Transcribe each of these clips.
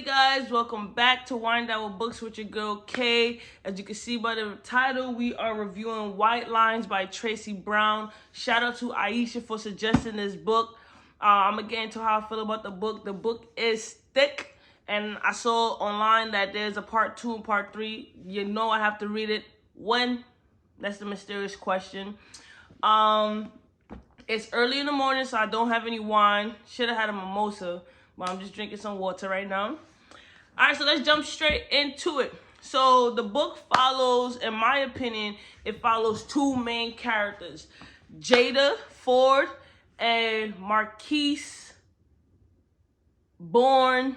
guys, welcome back to Wind Down with Books with your girl Kay. As you can see by the title, we are reviewing White Lines by Tracey Brown. Shout out to Aisha for suggesting this book. I'm gonna get into how I feel about the book. The book is thick, and I saw online that there's a part 2 and part 3. You know I have to read it. When? That's the mysterious question. It's early in the morning, so I don't have any wine. Should have had a mimosa, but I'm just drinking some water right now. All right, so let's jump straight into it. So the book follows, in my opinion, it follows two main characters, Jada Ford and Marquise Bourne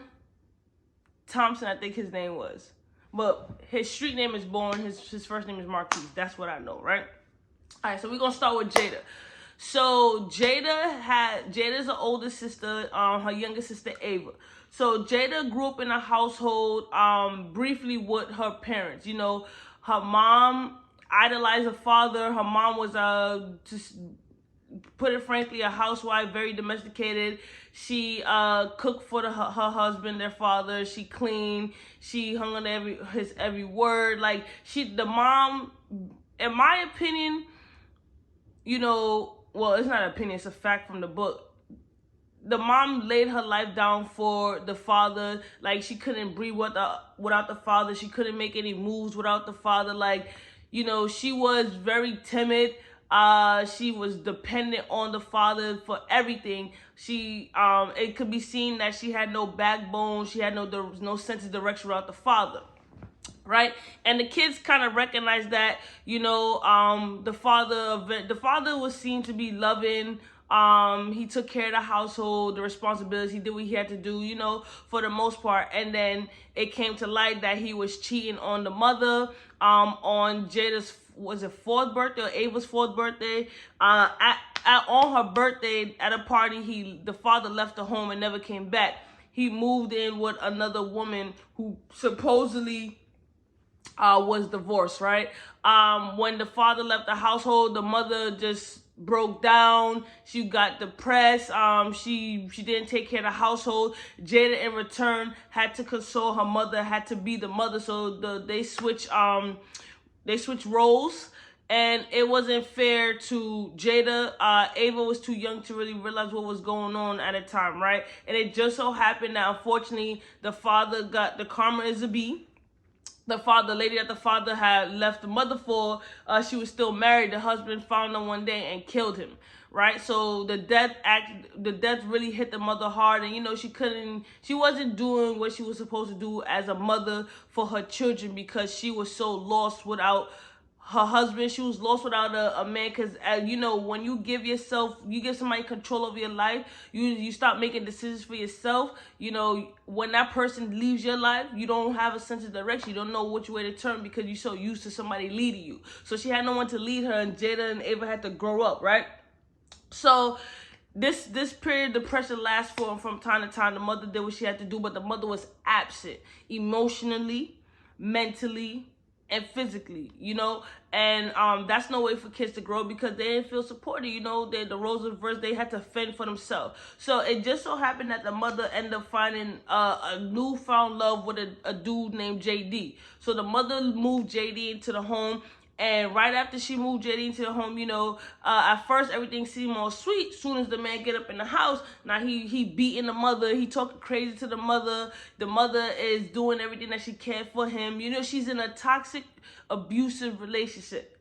Thompson, I think his name was. But his street name is Bourne, his first name is Marquise. That's what I know, right? All right, so we're going to start with Jada. So Jada's an older sister, her younger sister Ava. So Jada grew up in a household briefly with her parents. You know, her mom idolized her father. Her mom was just put it frankly a housewife, very domesticated. She cooked for her husband, their father. She cleaned. She hung on his every word. Like the mom, in my opinion, you know. Well, it's not an opinion, it's a fact from the book. The mom laid her life down for the father. Like, she couldn't breathe without the father. She couldn't make any moves without the father. Like, you know, she was very timid. She was dependent on the father for everything. It could be seen that she had no backbone. She had no sense of direction without the father. Right, and the kids kind of recognize that, you know, the father was seen to be loving. He took care of the household, the responsibilities. He did what he had to do, you know, for the most part. And then it came to light that he was cheating on the mother, on Jada's, was it 4th birthday or Ava's 4th birthday? On her birthday at a party, the father left the home and never came back. He moved in with another woman who supposedly was divorced, right? When the father left the household, the mother just broke down. She got depressed. She didn't take care of the household. Jada, in return, had to console her mother, had to be the mother. So they switched roles, and it wasn't fair to Jada. Ava was too young to really realize what was going on at the time, right? And it just so happened that, unfortunately, the father got the karma is a B. The lady that the father had left the mother for, she was still married. The husband found her one day and killed him, right? So the death really hit the mother hard, and you know she wasn't doing what she was supposed to do as a mother for her children, because she was so lost without her husband. She was lost without a man, because you know, when you give somebody control over your life, you start making decisions for yourself. You know, when that person leaves your life, you don't have a sense of direction. You don't know which way to turn, because you're so used to somebody leading you. So she had no one to lead her, and Jada and Ava had to grow up, right? So this period, the pressure lasts from time to time. The mother did what she had to do, but the mother was absent emotionally, mentally, and physically, you know, and that's no way for kids to grow, because they didn't feel supported. You know, the roles of reverse, they had to fend for themselves. So it just so happened that the mother ended up finding a newfound love with a dude named JD. So the mother moved JD into the home. And right after she moved JD into the home, you know, at first everything seemed all sweet. Soon as the man get up in the house, now he beating the mother. He talking crazy to the mother. The mother is doing everything that she can for him. You know, she's in a toxic, abusive relationship.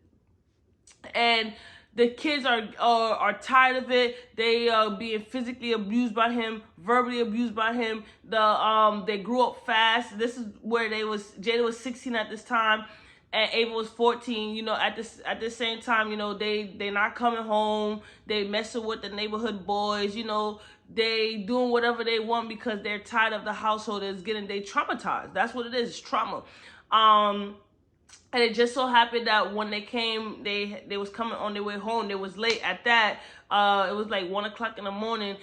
And the kids are tired of it. They are being physically abused by him, verbally abused by him. They grew up fast. This is where Jada was 16 at this time. And Ava was 14, you know, at the same time, you know, they not coming home. They messing with the neighborhood boys, you know. They doing whatever they want because they're tired of the household they traumatized. That's what it is, it's trauma. And it just so happened that when they came, they was coming on their way home. They was late at that. It was like 1 o'clock in the morning.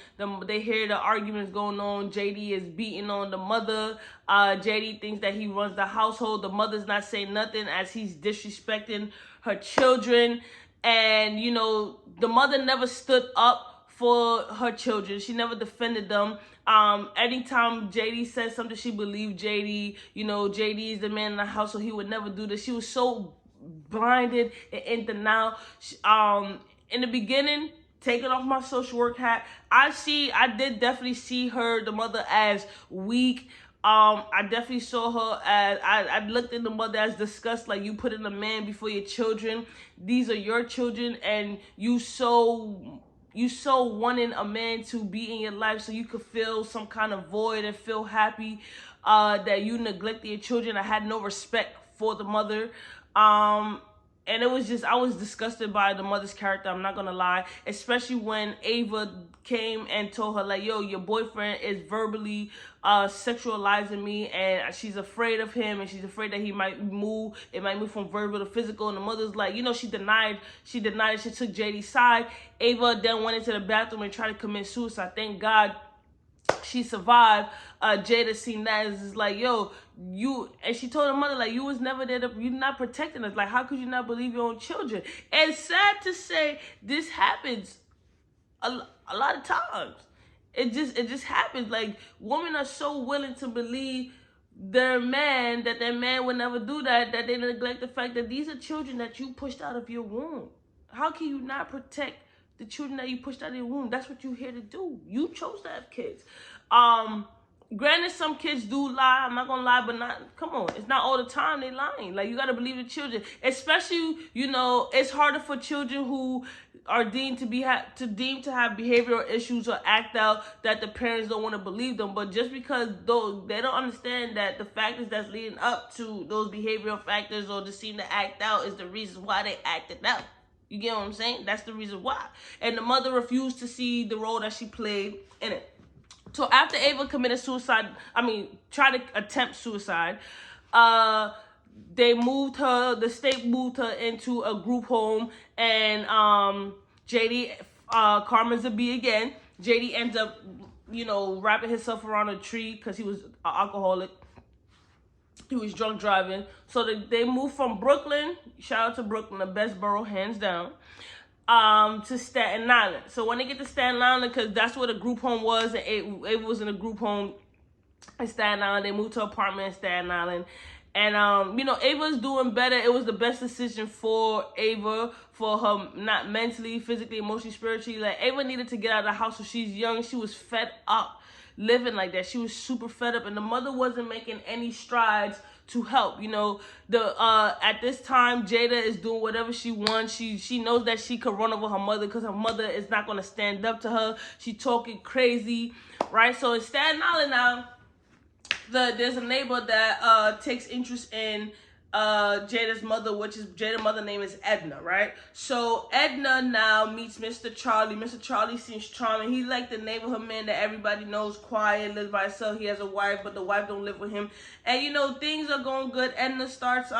They hear the arguments going on. JD is beating on the mother. JD thinks that he runs the household. The mother's not saying nothing as he's disrespecting her children. And, you know, the mother never stood up for her children. She never defended them. Anytime JD said something, she believed JD. You know, JD is the man in the house, so he would never do this. She was so blinded and in denial. In the beginning, taking off my social work hat, I did definitely see her, the mother, as weak. I definitely saw her as, I looked at the mother as disgust, like, you put in a man before your children. These are your children, and you so wanting a man to be in your life so you could feel some kind of void and feel happy, that you neglected your children. I had no respect for the mother. And it was just, I was disgusted by the mother's character, I'm not gonna lie. Especially when Ava came and told her, like, yo, your boyfriend is verbally sexualizing me, and she's afraid of him, and she's afraid that he might move. It might move from verbal to physical. And the mother's like, you know, she denied it. She took JD's side. Ava then went into the bathroom and tried to commit suicide. Thank God she survived. Jada seen that and is like, yo, and she told her mother, like, you was never there, you're not protecting us. Like, how could you not believe your own children? And sad to say, this happens a lot of times. It just happens. Like, women are so willing to believe their man, that their man would never do that they neglect the fact that these are children that you pushed out of your womb. How can you not protect the children that you pushed out of your womb? That's what you're here to do. You chose to have kids. Granted, some kids do lie. I'm not gonna lie, but come on. It's not all the time they lying. Like, you gotta believe the children. Especially, you know, it's harder for children who are deemed to have behavioral issues or act out that the parents don't want to believe them. But just because they don't understand that the factors that's leading up to those behavioral factors or just seem to act out is the reason why they acted out. You get what I'm saying? That's the reason why. And the mother refused to see the role that she played in it. So after Ava committed suicide, tried to attempt suicide, the state moved her into a group home, and JD, Carmen's a B again. JD ends up, you know, wrapping himself around a tree because he was an alcoholic. He was drunk driving. So they moved from Brooklyn, shout out to Brooklyn, the best borough hands down, to Staten Island. So when they get to Staten Island, because that's where the group home was, and Ava was in a group home in Staten Island, they moved to an apartment in Staten Island. And, you know, Ava's doing better. It was the best decision for Ava, for her, not mentally, physically, emotionally, spiritually. Like, Ava needed to get out of the house when she's young. She was fed up living like that. She was super fed up, and the mother wasn't making any strides to help. You know, at this time, Jada is doing whatever she wants. She knows that she could run over her mother because her mother is not going to stand up to her. She talking crazy, right? So in Staten Island now, there's a neighbor that takes interest in Jada's mother, which is Jada's mother's name is Edna, right? So Edna now meets Mr. Charlie. Mr. Charlie seems charming. He's like the neighborhood man that everybody knows, quiet, lives by himself. He has a wife, but the wife don't live with him. And, you know, things are going good. Edna starts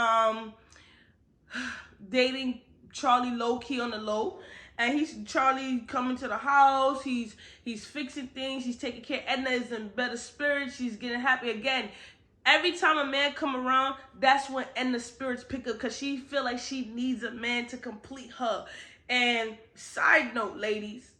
dating Charlie low-key on the low. And Charlie coming to the house. He's fixing things. He's taking care. Edna is in better spirits. She's getting happy again. Every time a man come around, that's when Edna's spirits pick up, because she feel like she needs a man to complete her. And side note, ladies,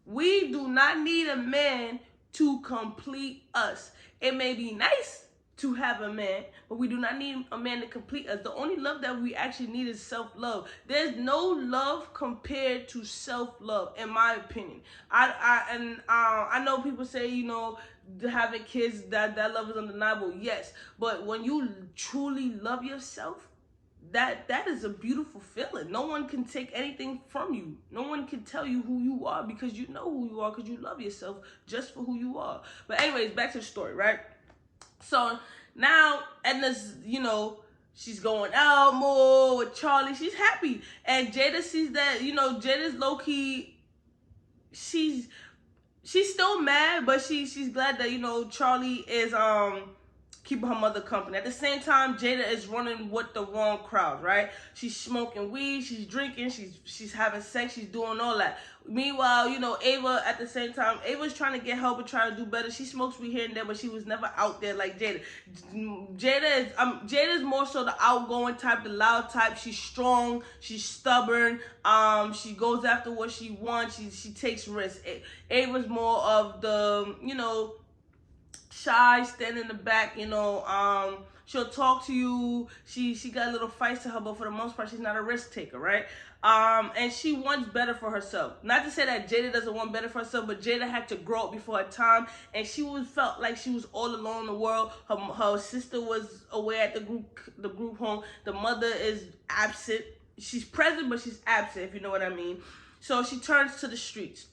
we do not need a man to complete us. It may be nice to have a man, but we do not need a man to complete us. The only love that we actually need is self-love. There's no love compared to self-love, in my opinion. I know people say, you know, having kids, that love is undeniable. Yes, but when you truly love yourself, that is a beautiful feeling. No one can take anything from you. No one can tell you who you are, because you know who you are, because you love yourself just for who you are. But anyways, back to the story, right? So now Edna's, you know, she's going out more with Charlie. She's happy. And Jada sees that, you know, Jada's low-key, she's still mad, but she's glad that, you know, Charlie is keeping her mother company. At the same time, Jada is running with the wrong crowd, right? She's smoking weed, she's drinking, she's having sex, she's doing all that. Meanwhile, you know, Ava, at the same time, Ava's trying to get help and trying to do better. She smokes weed here and there, but she was never out there like Jada. Jada is more so the outgoing type, the loud type. She's strong, she's stubborn. She goes after what she wants. She takes risks. Ava's more of the, you know, shy, stand in the back, you know. She'll talk to you. She got a little fights to her, but for the most part, she's not a risk taker, right? And she wants better for herself. Not to say that Jada doesn't want better for herself, but Jada had to grow up before her time, and she felt like she was all alone in the world. Her sister was away at the group home. The mother is absent. She's present, but she's absent, if you know what I mean. So she turns to the streets.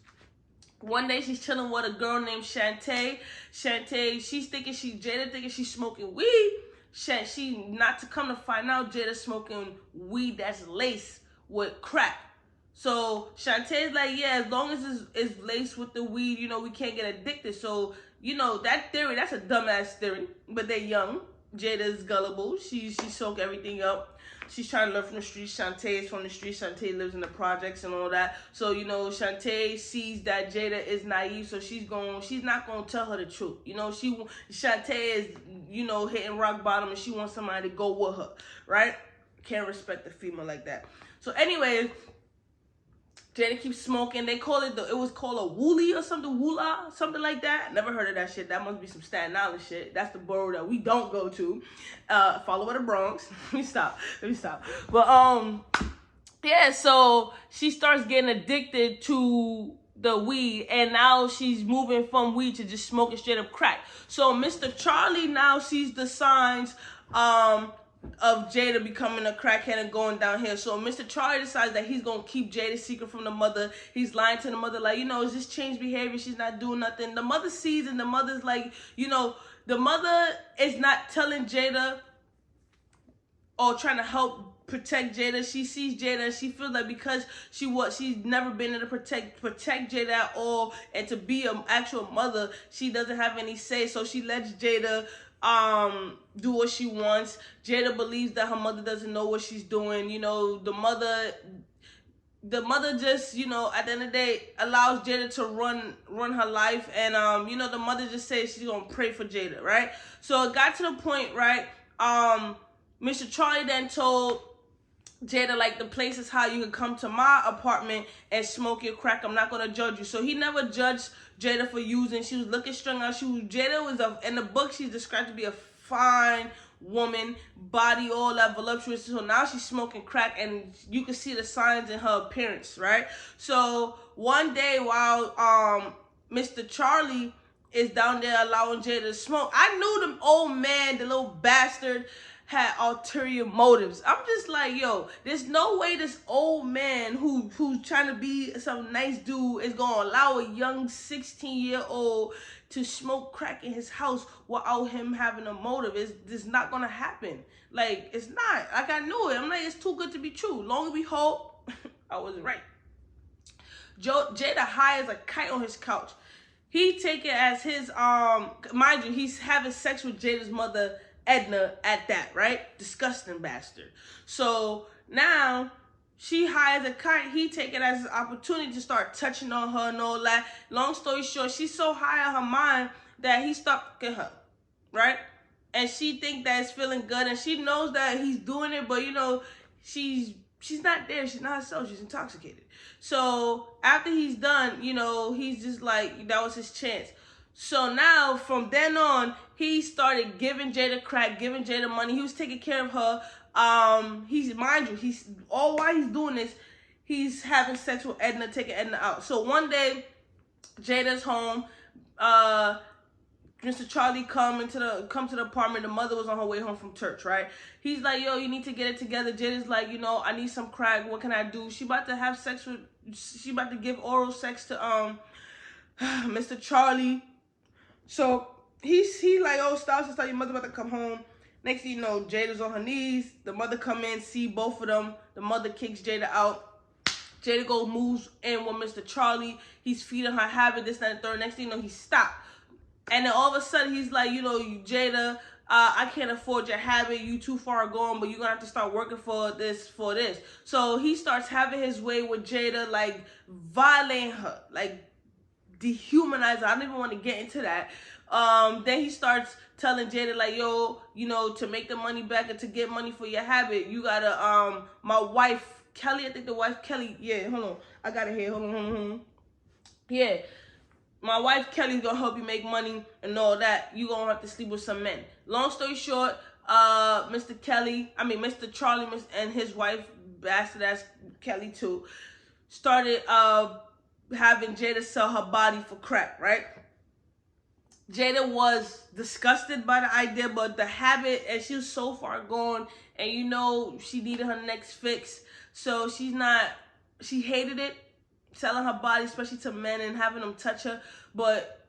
One day she's chilling with a girl named Shantae. Jada thinking she's smoking weed. She not to come to find out, Jada smoking weed that's laced with crack. So Shantae's like, yeah, as long as it's laced with the weed, you know, we can't get addicted. So, you know, that theory, that's a dumbass theory. But they're young. Jada's gullible. She soak everything up. She's trying to learn from the streets. Shantae is from the streets. Shantae lives in the projects and all that. So, you know, Shantae sees that Jada is naive, so she's not gonna tell her the truth. You know, Shantae is, you know, hitting rock bottom, and she wants somebody to go with her, right? Can't respect a female like that. So, anyways, Jada keeps smoking. It was called a wooly or something, woola, something like that. Never heard of that shit. That must be some Staten Island shit. That's the borough that we don't go to. Follow by the Bronx. Let me stop. But yeah. So she starts getting addicted to the weed, and now she's moving from weed to just smoking straight up crack. So Mr. Charlie now sees the signs of Jada becoming a crackhead and going downhill. So Mr. Charlie decides that he's gonna keep Jada's secret from the mother. He's lying to the mother, like, you know, it's just changed behavior. She's not doing nothing. The mother sees, and the mother's like, you know, the mother is not telling Jada or trying to help protect Jada. She sees Jada and she feels like because she's never been able to protect Jada at all, and to be an actual mother, she doesn't have any say. So she lets Jada do what she wants. Jada believes that her mother doesn't know what she's doing. You know, the mother just, you know, at the end of the day, allows Jada to run her life. And you know, the mother just says she's gonna pray for Jada, right? So it got to the point, right? Mr. Charlie then told Jada, like, the place is how you can come to my apartment and smoke your crack. I'm not gonna judge you. So he never judged Jada for using. She was looking strung out. Jada was in the book, she's described to be a fine woman, body all that voluptuous. So now she's smoking crack, and you can see the signs in her appearance, right? So one day while Mr. Charlie is down there allowing Jada to smoke, I knew the old man, the little bastard, had ulterior motives. I'm just like, yo, there's no way this old man who's trying to be some nice dude is gonna allow a young 16-year-old to smoke crack in his house without him having a motive. It's not gonna happen. Like, it's not. Like, I knew it. I'm like, it's too good to be true. Long as we hope, I was right. Jada high as a kite on his couch. He take it as his mind you, he's having sex with Jada's mother, Edna, at that, right? Disgusting bastard. So now she high as a kite. He take it as an opportunity to start touching on her and all that. Long story short, she's so high on her mind that he stopped fucking her, right? And she think that it's feeling good, and she knows that he's doing it, but you know, she's not there. She's not herself. She's intoxicated. So after he's done, you know, he's just like, that was his chance. So now, from then on, he started giving Jada crack, giving Jada money. He was taking care of her. While he's doing this, he's having sex with Edna, taking Edna out. So one day, Jada's home. Mr. Charlie come to the apartment. The mother was on her way home from church, right? He's like, yo, you need to get it together. Jada's like, you know, I need some crack. What can I do? She about to give oral sex to Mr. Charlie. So he like, oh, stop, your mother about to come home. Next thing you know, Jada's on her knees. The mother come in, see both of them. The mother kicks Jada out. Jada moves in with Mr. Charlie. He's feeding her habit, this, that, and the third. Next thing you know, he stopped. And then all of a sudden, he's like, you know, Jada, I can't afford your habit, you too far gone, but you're gonna have to start working for this. So he starts having his way with Jada, like violating her, like dehumanize her. I don't even want to get into that. Then he starts telling Jada, like, yo, you know, to make the money back and to get money for your habit, you gotta, my wife, Kelly, I think the wife, Kelly, yeah, hold on. I got it here, hold on. Yeah, my wife, Kelly's gonna help you make money and all that. You gonna have to sleep with some men. Long story short, Mr. Charlie and his wife, bastard ass Kelly too, started, having Jada sell her body for crack, right? Jada was disgusted by the idea, but the habit, and she was so far gone, and you know, she needed her next fix. So she hated it, selling her body, especially to men and having them touch her. But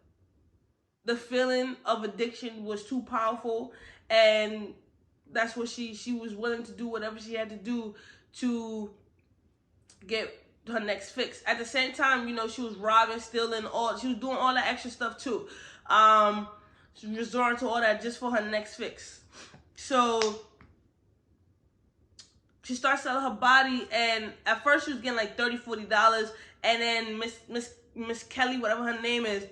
the feeling of addiction was too powerful, and that's what she was willing to do whatever she had to do to get her next fix. At the same time, you know, she was robbing, stealing, she was doing all that extra stuff too. She was resorting to all that just for her next fix. So she started selling her body, and at first she was getting like $30-$40, and then Miss Kelly, whatever her name is,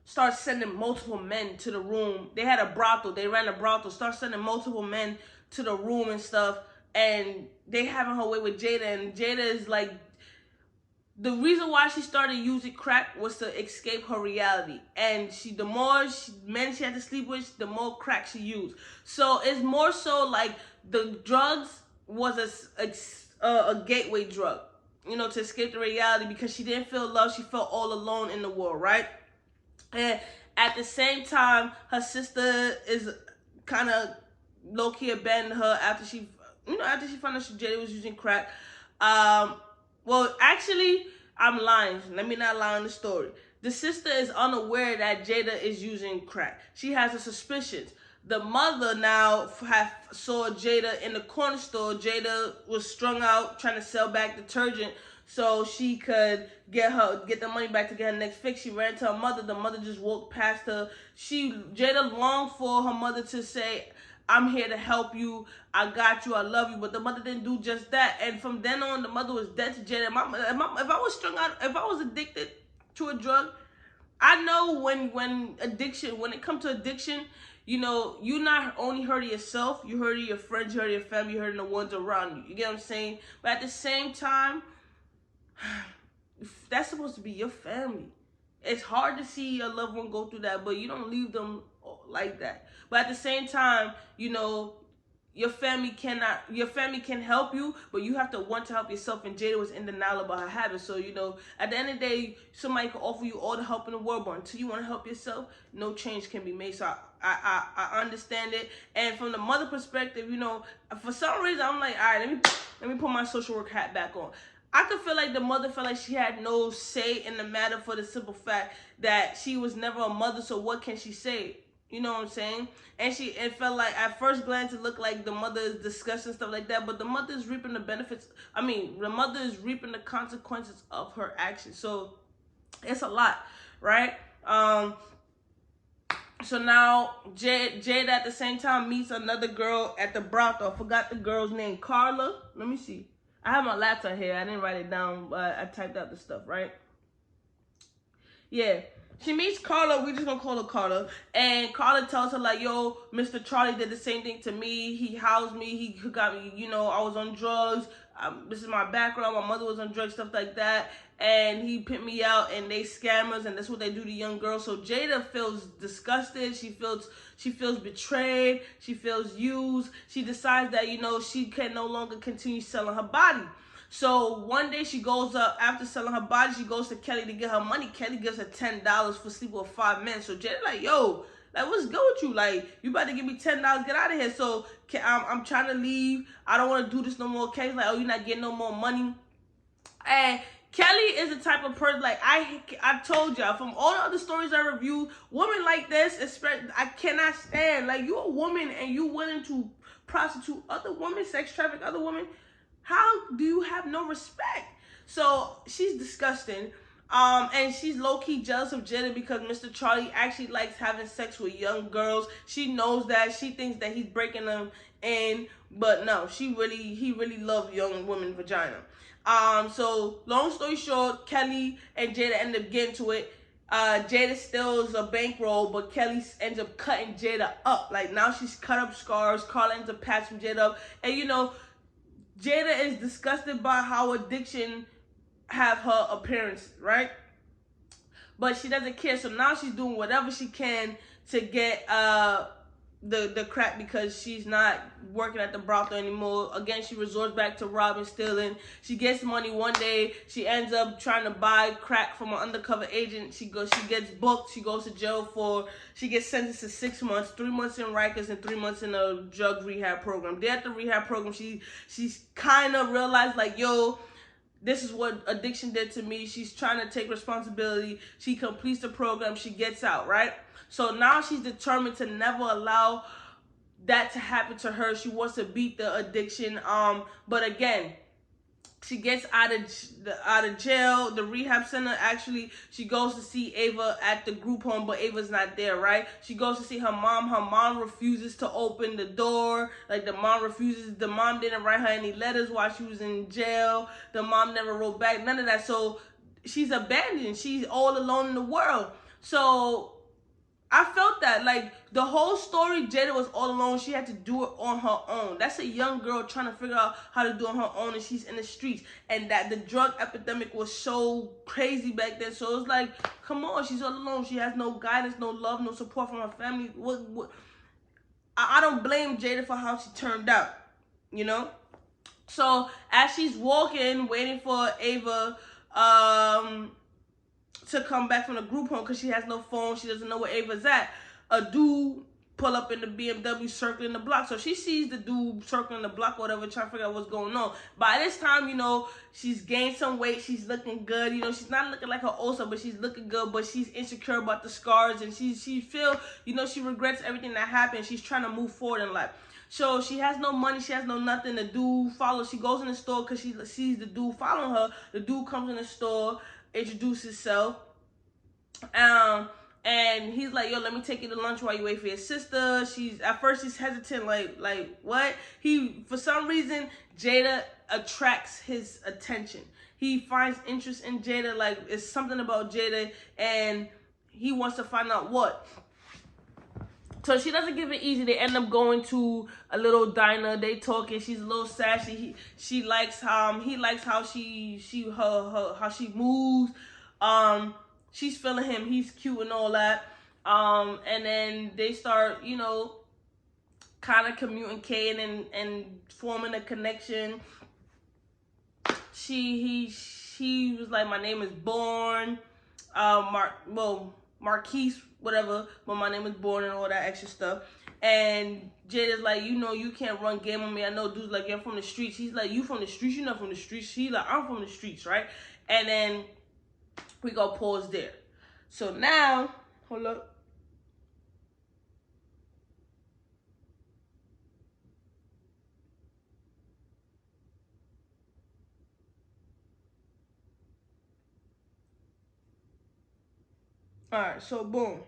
started sending multiple men to the room. They had a brothel. They ran a brothel. Started sending multiple men to the room and stuff. And they having her way with Jada. And Jada is like, the reason why she started using crack was to escape her reality. And the more men she had to sleep with, the more crack she used. So it's more so like the drugs was a gateway drug, you know, to escape the reality, because she didn't feel love. She felt all alone in the world, right? And at the same time, her sister is kind of low-key abandoned her after she found out Jada was using crack. Well, actually, I'm lying. Let me not lie on the story. The sister is unaware that Jada is using crack. She has a suspicion. The mother now saw Jada in the corner store. Jada was strung out trying to sell back detergent so she could get the money back to get her next fix. She ran to her mother. The mother just walked past her. Jada longed for her mother to say, I'm here to help you. I got you. I love you. But the mother didn't do just that. And from then on, the mother was dead to Jada. If I was strung out, if I was addicted to a drug, I know when it comes to addiction, you know, you not only hurting yourself, you hurting your friends, you hurting your family, you hurting the ones around you. You get what I'm saying? But at the same time, that's supposed to be your family. It's hard to see your loved one go through that, but you don't leave them like that. But at the same time, you know, your family can help you, but you have to want to help yourself. And Jada was in denial about her habits. So, you know, at the end of the day, somebody can offer you all the help in the world, but until you want to help yourself, no change can be made. So I understand it. And from the mother perspective, you know, for some reason, I'm like, all right, let me put my social work hat back on. I could feel like the mother felt like she had no say in the matter for the simple fact that she was never a mother, so what can she say? You know what I'm saying? And it felt like, at first glance, it looked like the mother is discussing stuff like that, but the mother is reaping the benefits. The mother is reaping the consequences of her actions. So it's a lot, right? So now Jada at the same time meets another girl at the brothel. I forgot the girl's name. Carla? Let me see. I have my laptop here. I didn't write it down, but I typed out the stuff, right? Yeah. She meets Carla. We're just going to call her Carla. And Carla tells her, like, yo, Mr. Charlie did the same thing to me. He housed me. He got me, you know, I was on drugs. This is my background. My mother was on drugs, stuff like that. And he pimped me out, and they scammers, and that's what they do to young girls. So Jada feels disgusted. She feels betrayed. She feels used. She decides that, you know, she can no longer continue selling her body. So one day she goes up, after selling her body, she goes to Kelly to get her money. Kelly gives her $10 for sleeping with 5 men. So Jada like, yo, like, what's good with you? Like, you about to give me $10, get out of here. So I'm trying to leave. I don't want to do this no more. Kelly's like, oh, you're not getting no more money. And Kelly is the type of person, like, I told y'all, from all the other stories I reviewed, women like this, especially, I cannot stand. Like, you're a woman and you willing to prostitute other women, sex traffic other women. How do you have no respect? So she's disgusting. And she's low-key jealous of Jada because Mr. Charlie actually likes having sex with young girls. She knows that. She thinks that he's breaking them in, but no, he really loves young women vagina. So long story short, Kelly and Jada end up getting to it. Jada steals a bankroll, but Kelly ends up cutting Jada up. Like, now she's cut up scars. Carla ends up patching Jada up. And, you know, Jada is disgusted by how addiction have her appearance, right? But she doesn't care. So now she's doing whatever she can to get the crack because she's not working at the brothel anymore. Again, she resorts back to robbing, stealing. She gets money one day. She ends up trying to buy crack from an undercover agent. She gets booked. She goes to jail she gets sentenced to 6 months, 3 months in Rikers and 3 months in a drug rehab program. There at the rehab program, she's kind of realized, like, yo, this is what addiction did to me. She's trying to take responsibility. She completes the program. She gets out, right? So now she's determined to never allow that to happen to her. She wants to beat the addiction. But again, she gets out of jail, the rehab center. Actually, she goes to see Ava at the group home, but Ava's not there, right? She goes to see her mom. Her mom refuses to open the door. Like, the mom refuses. The mom didn't write her any letters while she was in jail. The mom never wrote back. None of that. So she's abandoned. She's all alone in the world. So I felt that, like, the whole story, Jada was all alone. She had to do it on her own. That's a young girl trying to figure out how to do it on her own, and she's in the streets. And that the drug epidemic was so crazy back then. So it's like, come on, she's all alone. She has no guidance, no love, no support from her family. I don't blame Jada for how she turned out, you know? So as she's walking, waiting for Ava, to come back from the group home because she has no phone. She doesn't know where Ava's at. A dude pull up in the BMW circling the block. So she sees the dude circling the block or whatever, trying to figure out what's going on. By this time, you know, she's gained some weight. She's looking good. You know, she's not looking like her old self, but she's looking good. But she's insecure about the scars. And she feel, you know, she regrets everything that happened. She's trying to move forward in life. So she has no money. She has no nothing. The dude follows. She goes in the store because she sees the dude following her. The dude comes in the store, introduce himself, and he's like, yo, let me take you to lunch while you wait for your sister. At first she's hesitant, like what? For some reason, Jada attracts his attention. He finds interest in Jada, like, it's something about Jada, and he wants to find out what. So she doesn't give it easy. They end up going to a little diner. They talking. She's a little sassy. He likes how she moves. She's feeling him. He's cute and all that. And then they start, you know, kind of communicating and forming a connection. She was like, my name is Born. Marquise, whatever, but my name is Born and all that extra stuff. And Jada's like, you know, you can't run game on me. I know dudes like, you're from the streets. He's like, you from the streets? You're not from the streets. She's like, I'm from the streets, right? And then we go pause there. So now, hold up. All right, so boom.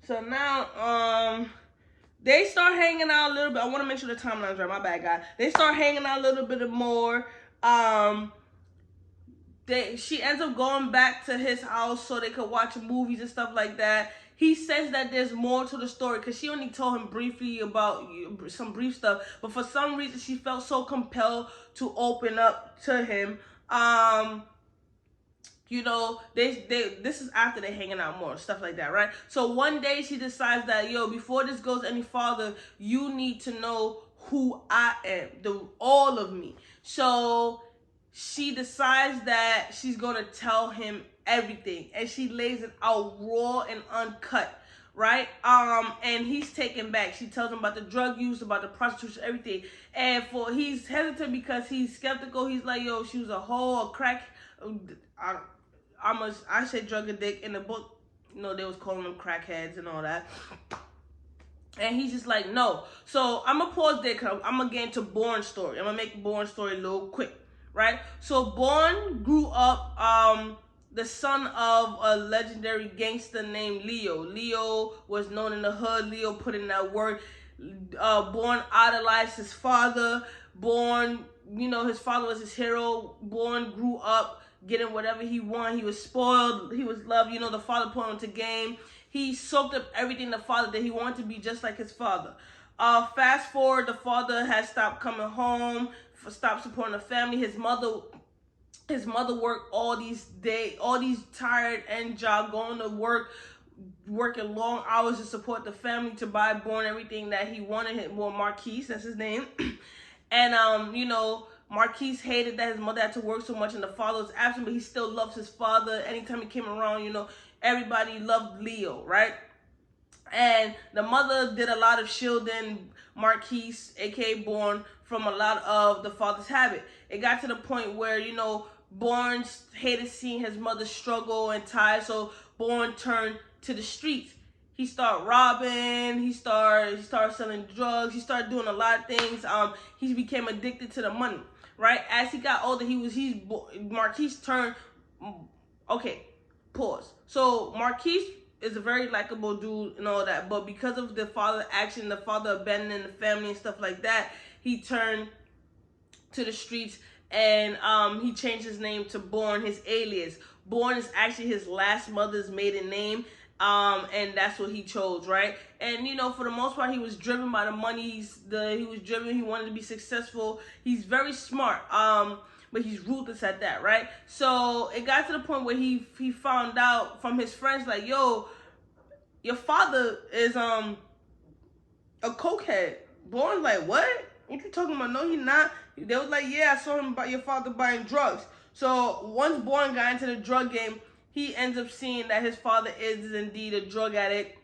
So now, they start hanging out a little bit. I want to make sure the timeline's right. My bad, guy. They start hanging out a little bit more. She ends up going back to his house so they could watch movies and stuff like that. He says that there's more to the story because she only told him briefly about some brief stuff. But for some reason, she felt so compelled to open up to him. You know, this is after they hanging out more, stuff like that, right? So one day she decides that, yo, before this goes any farther, you need to know who I am, all of me. So she decides that she's going to tell him everything, and she lays it out raw and uncut, right? And he's taken back. She tells him about the drug use, about the prostitution, everything. And he's hesitant because he's skeptical. He's like, yo, she was a hoe, a crack. I say drug addict. In the book, you know, they was calling them crackheads and all that. And he's just like, no. So I'm going to pause there because I'm going to get into Born's story. I'm going to make Born's story a little quick, right? So Bourne grew up the son of a legendary gangster named Leo. Leo was known in the hood. Leo put in that work. Bourne idolized his father. Bourne, his father was his hero. Bourne grew up getting whatever he wanted. He was spoiled. He was loved. The father put him into game. He soaked up everything the father did. He wanted to be just like his father. Fast forward, the father had stopped coming home, stopped supporting the family. His mother worked all these tired end job, going to work, working long hours to support the family, to buy Bourne everything that he wanted. Well, Marquise, that's his name. And Marquise hated that his mother had to work so much and the father was absent, but he still loves his father. Anytime he came around, everybody loved Leo, right? And the mother did a lot of shielding Marquise, aka Bourne, from a lot of the father's habit. It got to the point where, Bourne hated seeing his mother struggle and tired, so Bourne turned to the streets. He started robbing, he started selling drugs, he started doing a lot of things. He became addicted to the money, right? As he got older, Marquise turned, okay, pause. So Marquise is a very likable dude and all that, but because of the father action, the father abandoning the family and stuff like that, he turned to the streets, and he changed his name to Bourne, his alias. Bourne is actually his last mother's maiden name, and that's what he chose, right? And for the most part, he was driven by the money. He wanted to be successful. He's very smart, but he's ruthless at that, right? So it got to the point where he found out from his friends, like, yo, your father is a cokehead. Bourne's like, what? What you talking about? No, he's not. They was like, yeah, I saw him your father buying drugs. So once Bourne got into the drug game, he ends up seeing that his father is indeed a drug addict,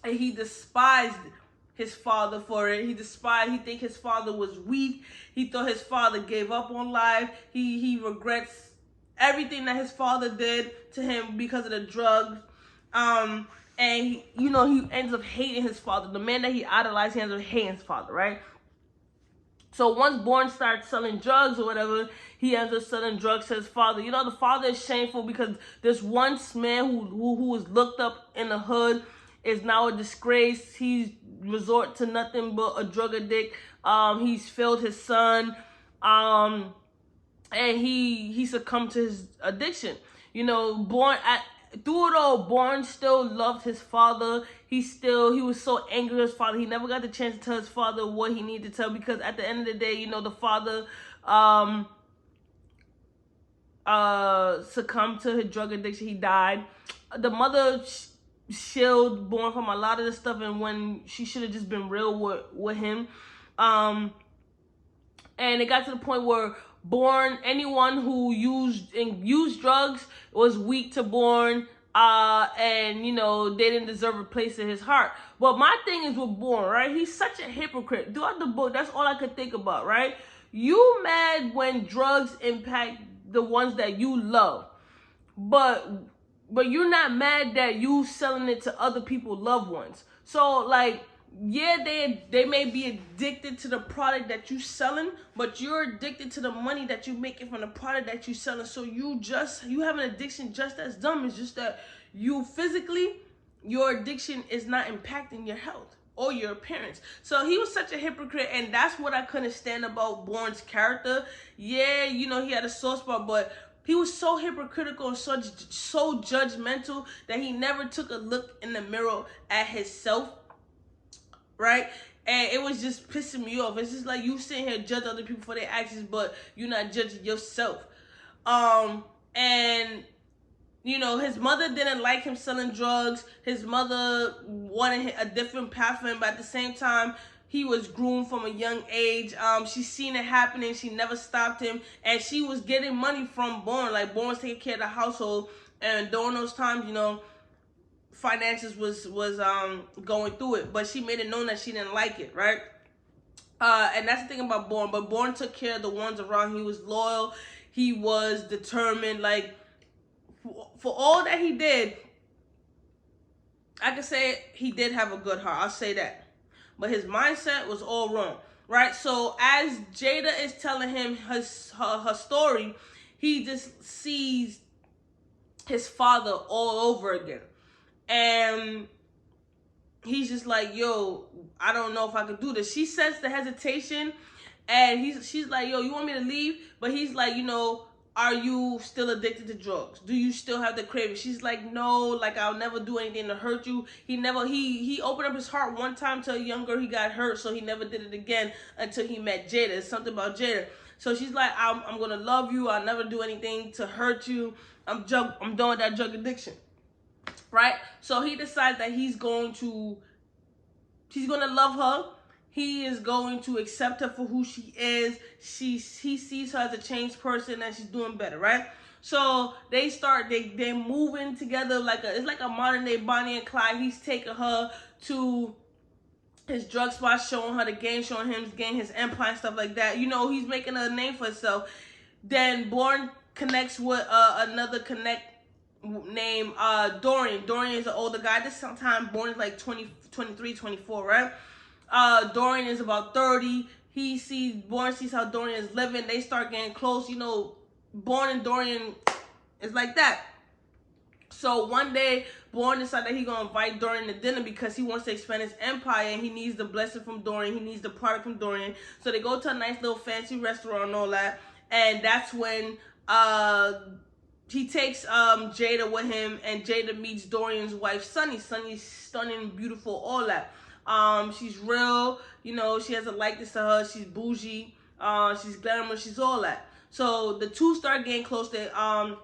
and he despised his father for it. He think his father was weak. He thought his father gave up on life. He regrets everything that his father did to him because of the drugs. And he ends up hating his father. The man that he idolized, he ends up hating his father, right? So once Bourne starts selling drugs or whatever, he ends up selling drugs to his father. The father is shameful because this once man who was looked up in the hood is now a disgrace. He's resort to nothing but a drug addict. He's failed his son, and he succumbed to his addiction. Through it all, Bourne still loved his father. He was so angry at his father. He never got the chance to tell his father what he needed to tell, because at the end of the day, the father succumbed to his drug addiction. He died. The mother shielded Bourne from a lot of this stuff, and when she should have just been real with him. And it got to the point where Bourne, anyone who used drugs was weak to Bourne, and they didn't deserve a place in his heart. But my thing is with Bourne, right? He's such a hypocrite. Throughout the book, that's all I could think about, right? You mad when drugs impact the ones that you love, but you're not mad that you selling it to other people's loved ones. So like, yeah, they may be addicted to the product that you selling, but you're addicted to the money that you making from the product that you selling. So you have an addiction just as dumb. It's just that your addiction is not impacting your health or your appearance. So he was such a hypocrite, and that's what I couldn't stand about Bourne's character. Yeah, he had a soft spot, but he was so hypocritical and so judgmental that he never took a look in the mirror at himself. Right? And it was just pissing me off. It's just like you sitting here judge other people for their actions, but you're not judging yourself. And his mother didn't like him selling drugs. His mother wanted a different path for him, but at the same time, he was groomed from a young age. She seen it happening. She never stopped him, and she was getting money from Bourne. Like, Bourne was taking care of the household, and during those times, finances was going through it, but she made it known that she didn't like it, right? And that's the thing about Bourne. But Bourne took care of the ones around him. He was loyal. He was determined. Like, for all that he did, I could say he did have a good heart. I'll say that. But his mindset was all wrong. right? So as Jada is telling him her story, he just sees his father all over again. And he's just like, yo, I don't know if I could do this. She senses the hesitation, and she's like, yo, you want me to leave? But he's like, are you still addicted to drugs? Do you still have the craving? She's like, no, like I'll never do anything to hurt you. He opened up his heart one time to a young girl, he got hurt, so he never did it again until he met Jada. It's something about Jada. So she's like, I'm gonna love you. I'll never do anything to hurt you. I'm done with that drug addiction. Right? So he decides that he's gonna love her. He is going to accept her for who she is. He sees her as a changed person and she's doing better, right? So they moving together it's like a modern day Bonnie and Clyde. He's taking her to his drug spot, showing her the game, showing him getting his empire and stuff like that. He's making a name for himself. Then Bourne connects with another named Dorian. Dorian is an older guy. This time Bourne is like 23, 24, right? Dorian is about 30. Bourne sees how Dorian is living. They start getting close. Bourne and Dorian is like that. So one day, Bourne decided that he's going to invite Dorian to dinner because he wants to expand his empire and he needs the blessing from Dorian. He needs the product from Dorian. So they go to a nice little fancy restaurant and all that. And that's when he takes Jada with him, and Jada meets Dorian's wife, Sonny. Sonny's stunning, beautiful, all that. She's real, she has a likeness to her. She's bougie, she's glamorous, she's all that. So the two start getting close to,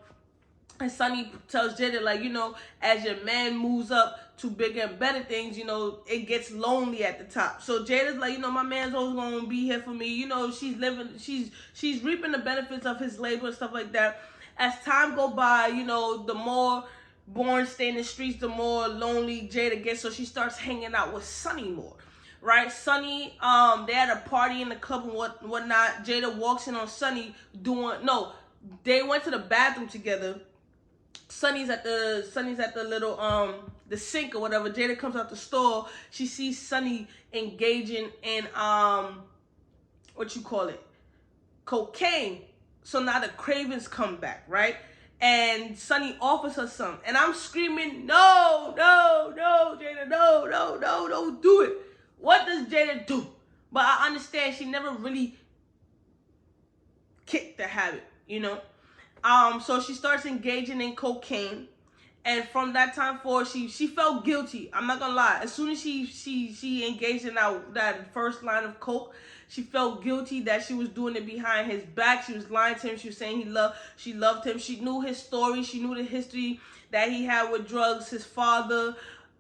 and Sonny tells Jada, like, as your man moves up to bigger and better things, it gets lonely at the top. So Jada's like, my man's always gonna be here for me. She's reaping the benefits of his labor and stuff like that. As time go by, the more Bourne stay in the streets, the more lonely Jada gets. So she starts hanging out with Sonny more, right? Sonny, they had a party in the club and whatnot. Jada walks in on Sonny they went to the bathroom together. Sonny's at the little the sink or whatever. Jada comes out the store. She sees Sonny engaging in cocaine. So now the cravings come back, right? And Sonny offers her some. And I'm screaming, no, Jada, no, don't do it. What does Jada do? But I understand she never really kicked the habit, So she starts engaging in cocaine. And from that time forward, she felt guilty. I'm not gonna lie. As soon as she engaged in that first line of coke, she felt guilty that she was doing it behind his back. She was lying to him. She was saying she loved him. She knew his story. She knew the history that he had with drugs, his father,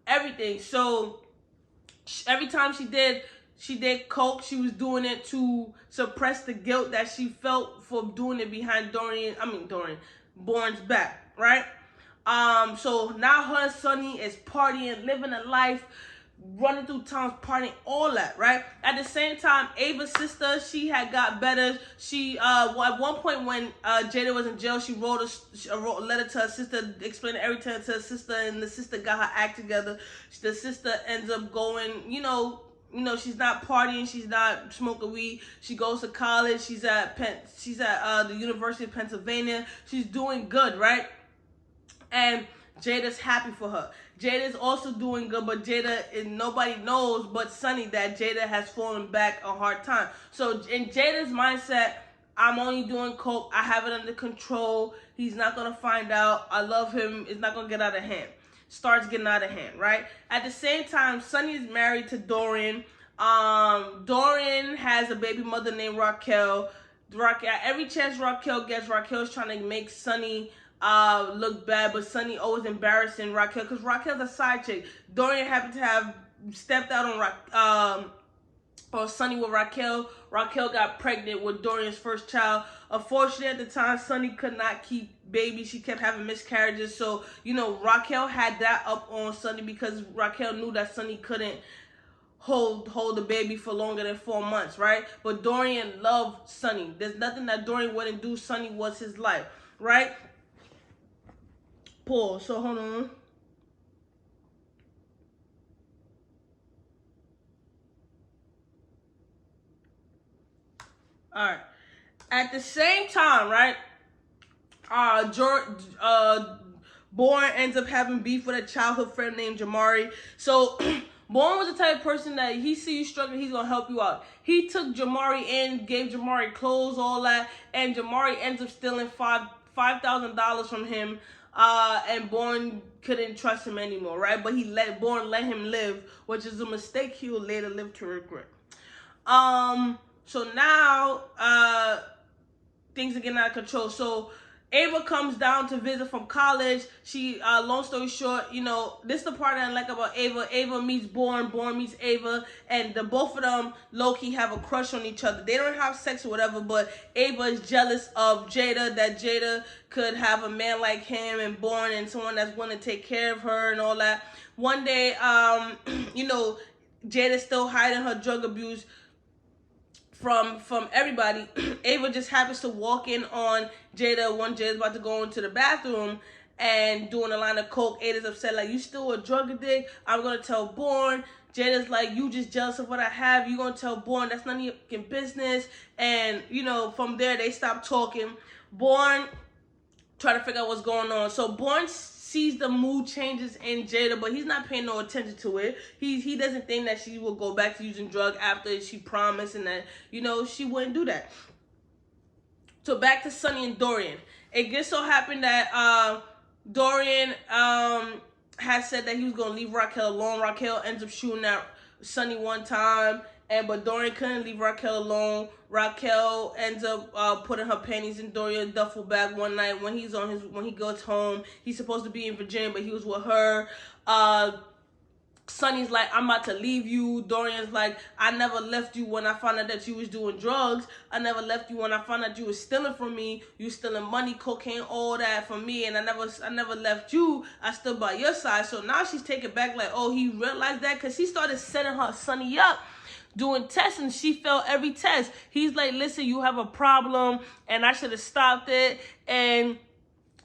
everything. So every time she did coke, she was doing it to suppress the guilt that she felt for doing it behind Bourne's back, right? So now her and Sonny is partying, living a life, running through towns, partying, all that, right? At the same time, Ava's sister, she had got better. She, at one point when Jada was in jail, she wrote a letter to her sister, explaining everything to her sister, and the sister got her act together. The sister ends up going, she's not partying, she's not smoking weed. She goes to college. She's at the University of Pennsylvania. She's doing good, right? And Jada's happy for her. Jada's also doing good, but nobody knows but Sonny that Jada has fallen back a hard time. So in Jada's mindset, I'm only doing coke. I have it under control. He's not gonna find out. I love him. It's not gonna get out of hand. Starts getting out of hand, right? At the same time, Sonny is married to Dorian. Dorian has a baby mother named Raquel. Every chance Raquel gets, Raquel's trying to make Sonny look bad, but Sonny always embarrassing Raquel because Raquel's a side chick. Dorian happened to have stepped out on Sonny with Raquel. Raquel got pregnant with Dorian's first child. Unfortunately, at the time, Sonny could not keep babies. She kept having miscarriages. So, Raquel had that up on Sonny because Raquel knew that Sonny couldn't hold the baby for longer than 4 months, right? But Dorian loved Sonny. There's nothing that Dorian wouldn't do. Sonny was his life, right? Pause. So hold on. All right. At the same time, right? Bourne ends up having beef with a childhood friend named Jamari. So Bourne was the type of person that he see you struggling, he's gonna help you out. He took Jamari in, gave Jamari clothes, all that, and Jamari ends up stealing $5,000 from him. And Bourne couldn't trust him anymore, right? But Bourne let him live, which is a mistake he will later live to regret. So now things are getting out of control. So Ava comes down to visit from college. She, long story short, this is the part that I like about Ava. Ava meets Bourne, Bourne meets Ava, and the both of them low-key have a crush on each other. They don't have sex or whatever, but Ava is jealous of Jada, that Jada could have a man like him and Bourne and someone that's going to take care of her and all that. One day, Jada's still hiding her drug abuse from everybody. Ava just happens to walk in on Jada when Jada's about to go into the bathroom and doing a line of coke. Ada's upset, like, you still a drug addict? I'm gonna tell Bourne. Jada's like, you just jealous of what I have. You gonna tell Bourne? That's none of your business. And from there they stop talking. Bourne try to figure out what's going on. So Bourne sees the mood changes in Jada, but he's not paying no attention to it. He doesn't think that she will go back to using drugs after she promised, and that she wouldn't do that. So back to Sonny and Dorian. It just so happened that Dorian had said that he was gonna leave Raquel alone. Raquel ends up shooting at Sonny one time, but Dorian couldn't leave Raquel alone. Raquel ends up putting her panties in Dorian's duffel bag one night when he goes home. He's supposed to be in Virginia, but he was with her. Sonny's like, I'm about to leave you. Dorian's like, I never left you when I found out that you was doing drugs. I never left you when I found out you was stealing from me. You stealing money, cocaine, all that from me, and I never left you. I stood by your side. So now she's taken back, like, oh, he realized that, because he started setting her Sonny up, doing tests, and she failed every test. He's like, listen, you have a problem, and I should have stopped it, and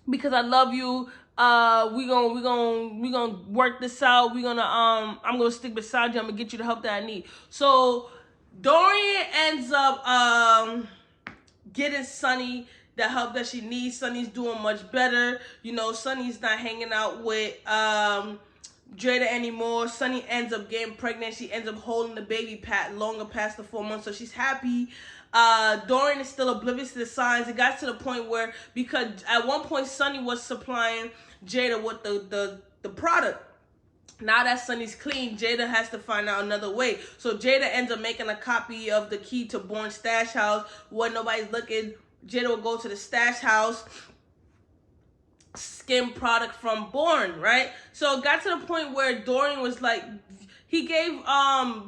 because I love you, we gonna work this out. I'm gonna stick beside you. I'm gonna get you the help that I need. So Dorian ends up getting Sonny the help that she needs. Sonny's doing much better. Sonny's not hanging out with Jada anymore. Sonny ends up getting pregnant. She ends up holding the baby longer past the 4 months, so she's happy. Dorian is still oblivious to the signs. It got to the point where, because at one point Sonny was supplying Jada with the product. Now that Sonny's clean, Jada has to find out another way. So Jada ends up making a copy of the key to Bourne's stash house. When nobody's looking, Jada will go to the stash house, skim product from Bourne, right? So it got to the point where Dorian was like, he gave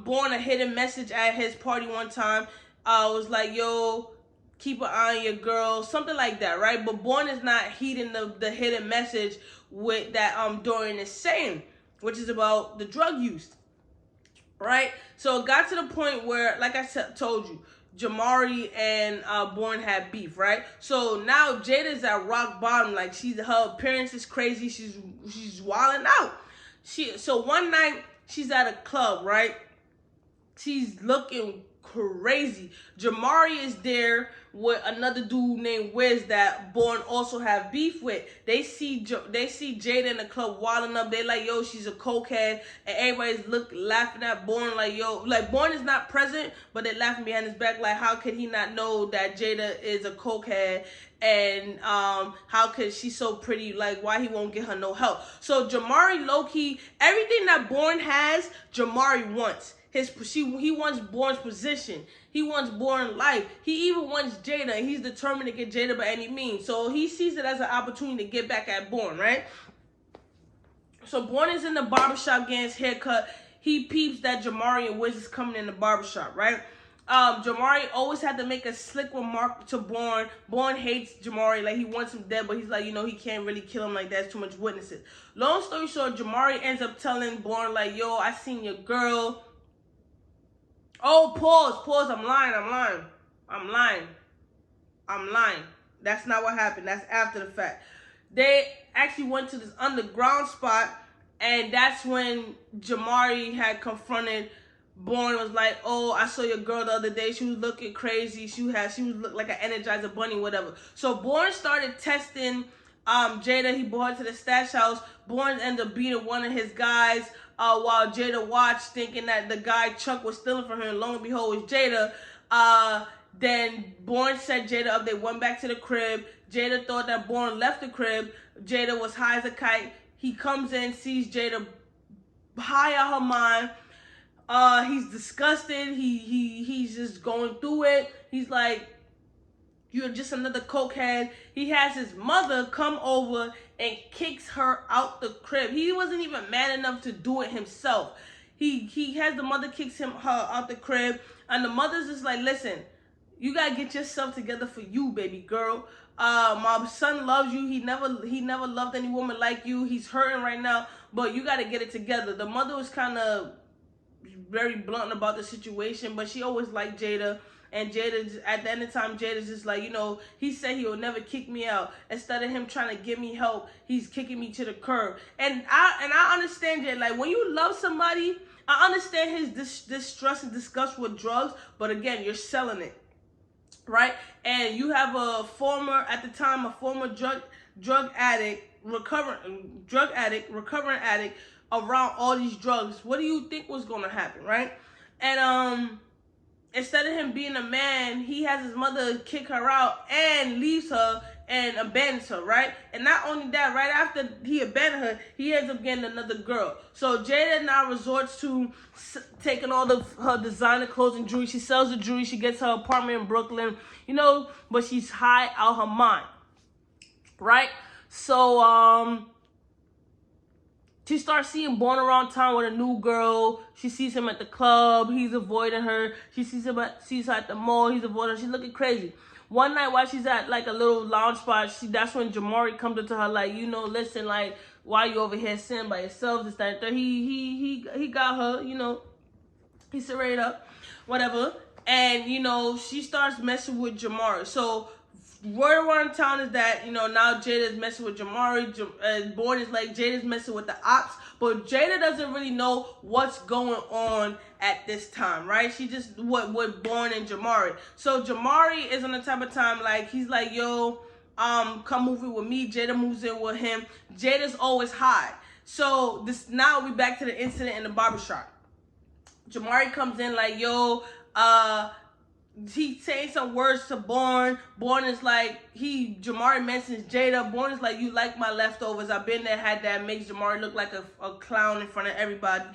Bourne a hidden message at his party one time. Was like, yo, keep an eye on your girl, something like that, right? But Bourne is not heeding the hidden message with that Dorian is saying, which is about the drug use, right? So it got to the point where, like I told you, Jamari and Bourne had beef, right? So now Jada's at rock bottom. Like, her appearance is crazy. She's wilding out. So one night she's at a club, right? She's looking crazy. Jamari is there with another dude named Wiz that Bourne also have beef with. They see Jada in the club wilding up. They like, yo, she's a cokehead, and everybody's laughing at Bourne like, yo, like Bourne is not present, but they're laughing behind his back like, how could he not know that Jada is a cokehead? And how could she so pretty? Like, why he won't get her no help? So Jamari, low-key, everything that Bourne has, Jamari wants. He wants Bourne's position. He wants Bourne life. He even wants Jada, and he's determined to get Jada by any means. So he sees it as an opportunity to get back at Bourne, right? So Bourne is in the barbershop getting his haircut. He peeps that Jamari and Wiz is coming in the barbershop, right? Jamari always had to make a slick remark to Bourne. Bourne hates Jamari, like he wants him dead, but he's like, he can't really kill him like that. There's too much witnesses. Long story short, Jamari ends up telling Bourne like, yo, I seen your girl. Oh, pause. I'm lying. That's not what happened. That's after the fact. They actually went to this underground spot, and that's when Jamari had confronted Born was like, oh, I saw your girl the other day. She was looking crazy. She was look like an Energizer bunny, whatever. So Born started testing Jada. He brought her to the stash house. Born ended up beating one of his guys while Jada watched, thinking that the guy Chuck was stealing from her. And lo and behold, it was Jada. Then Born set Jada up. They went back to the crib. Jada thought that Born left the crib. Jada was high as a kite. He comes in, sees Jada high out her mind. He's disgusted. He's just going through it. He's like, you're just another cokehead. He has his mother come over and kicks her out the crib. He wasn't even man enough to do it himself. He has the mother kicks her out the crib, and the mother's just like, listen, you gotta get yourself together for you, baby girl. My son loves you. He never loved any woman like you. He's hurting right now, but you gotta get it together. The mother was kind of very blunt about the situation, but she always liked Jada. And Jada, at the end of the time, Jada's just like, you know, he said he will never kick me out. Instead of him trying to give me help, he's kicking me to the curb. And I understand Jada. Like, when you love somebody, I understand his distrust and disgust with drugs, but again, you're selling it, right? And you have a former drug addict, recovering addict around all these drugs. What do you think was going to happen, right? And instead of him being a man, he has his mother kick her out and leaves her and abandons her, right? And not only that, right after he abandoned her, he ends up getting another girl. So Jada now resorts to taking all her designer clothes and jewelry. She sells the jewelry. She gets her apartment in Brooklyn, you know, but she's high out her mind, right? So she starts seeing Born around town with a new girl. She sees him at the club. He's avoiding her. She sees her at the mall. He's avoiding her. She's looking crazy. One night while she's at like a little lounge spot, that's when Jamari comes up to her like, you know, listen, like, why you over here sitting by yourself? This, that, and third. He got her, you know, he serrated up, whatever. And, you know, she starts messing with Jamari. So word around town is that, you know, now Jada's messing with Jamari. Born is like, Jada's messing with the ops. But Jada doesn't really know what's going on at this time, right? She just, what Born and Jamari. So Jamari is on the type of time, like, he's like, yo, come move in with me. Jada moves in with him. Jada's always high. So now we back to the incident in the barbershop. Jamari comes in like, yo, he saying some words to Born. Born is like, Jamari mentions Jada. Born is like, you like my leftovers. I've been there, had that. Makes Jamari look like a clown in front of everybody.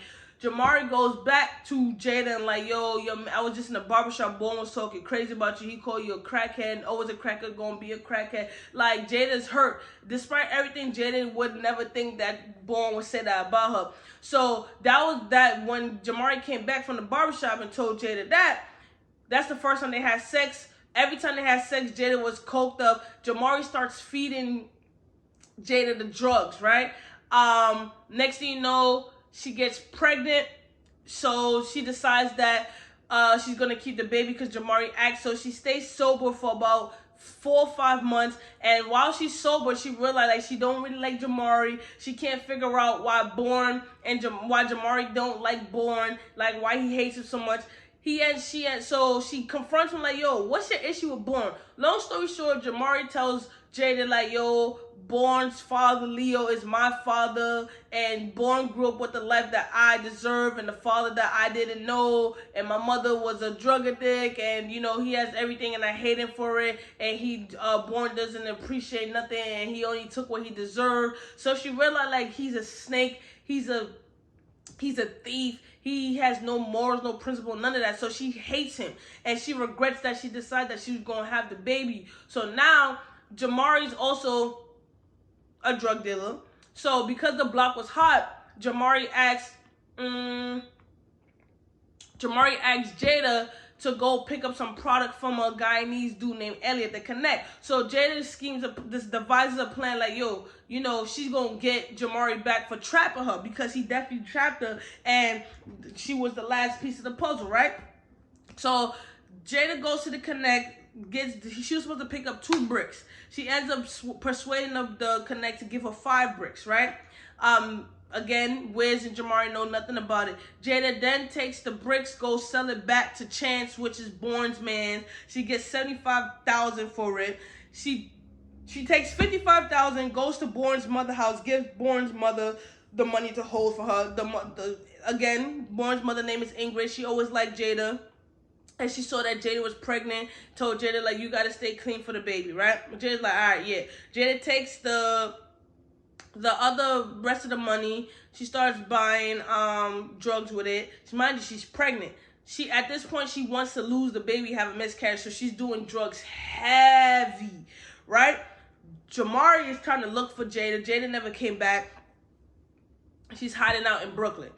Jamari goes back to Jada and like, yo, I was just in the barbershop. Born was talking crazy about you. He called you a crackhead. Always a crackhead, gonna be a crackhead. Like, Jada's hurt. Despite everything, Jada would never think that Born would say that about her. So that was that when Jamari came back from the barbershop and told Jada that's the first time they had sex. Every time they had sex, Jada was coked up. Jamari starts feeding Jada the drugs, right? Next thing you know, she gets pregnant. So she decides that she's going to keep the baby because Jamari acts. So she stays sober for about 4 or 5 months. And while she's sober, she realized like she don't really like Jamari. She can't figure out why Born and why Jamari don't like Born, like why he hates her so much. So she confronts him like, yo, what's your issue with Born? Long story short, Jamari tells Jada like, yo, Born's father, Leo, is my father, and Born grew up with the life that I deserve and the father that I didn't know, and my mother was a drug addict, and, you know, he has everything, and I hate him for it, and Born doesn't appreciate nothing, and he only took what he deserved. So she realized, like, he's a snake, he's a thief, he has no morals, no principle, none of that. So she hates him. And she regrets that she decided that she was going to have the baby. So now, Jamari's also a drug dealer. So because the block was hot, Jamari asked Jada to go pick up some product from a Guyanese dude named Elliot to connect. So Jada devises a plan like, yo, you know, she's going to get Jamari back for trapping her because he definitely trapped her and she was the last piece of the puzzle, right? So Jada goes to the connect, she was supposed to pick up 2 bricks. She ends up persuading the connect to give her 5 bricks, right? Again, Wiz and Jamari know nothing about it. Jada then takes the bricks, goes sell it back to Chance, which is Bourne's man. She gets $75,000 for it. She takes $55,000, goes to Bourne's mother house, gives Bourne's mother the money to hold for her. Again, Bourne's mother name is Ingrid. She always liked Jada. And she saw that Jada was pregnant, told Jada, like, you got to stay clean for the baby, right? Jada's like, all right, yeah. Jada takes the other rest of the money. She starts buying drugs with it. Mind you, she's pregnant. At this point, she wants to lose the baby, have a miscarriage, so she's doing drugs heavy, right? Jamari is trying to look for Jada. Jada never came back. She's hiding out in Brooklyn.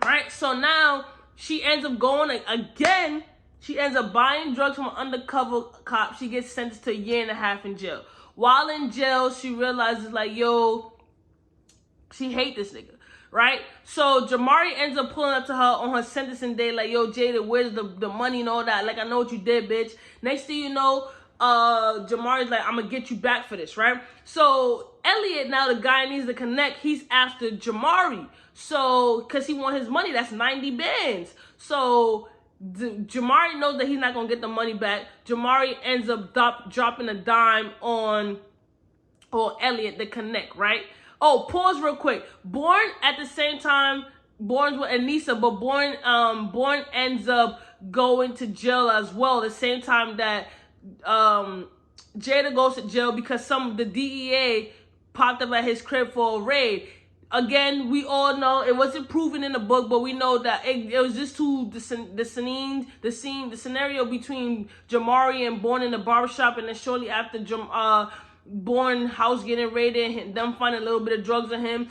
Right? So now she ends up going again. She ends up buying drugs from an undercover cop. She gets sentenced to 1.5 years in jail. While in jail, she realizes, like, yo, she hate this nigga, right? So Jamari ends up pulling up to her on her sentencing day, like, yo, Jada, where's the money and all that? Like, I know what you did, bitch. Next thing you know, Jamari's like, I'm gonna get you back for this, right? So Elliot, now the guy needs to connect, he's after Jamari. So, cause he want his money, that's 90 bands. So Jamari knows that he's not gonna get the money back. Jamari ends up dropping a dime on Elliot to connect, right? Oh, pause real quick. Bourne at the same time, Bourne's with Anissa, but Bourne ends up going to jail as well. At the same time that Jada goes to jail because the DEA popped up at his crib for a raid. Again, we all know it wasn't proven in the book, but we know that it was just the scenario between Jamari and Bourne in the barbershop, and then shortly after Bourne house getting raided and them finding a little bit of drugs on him,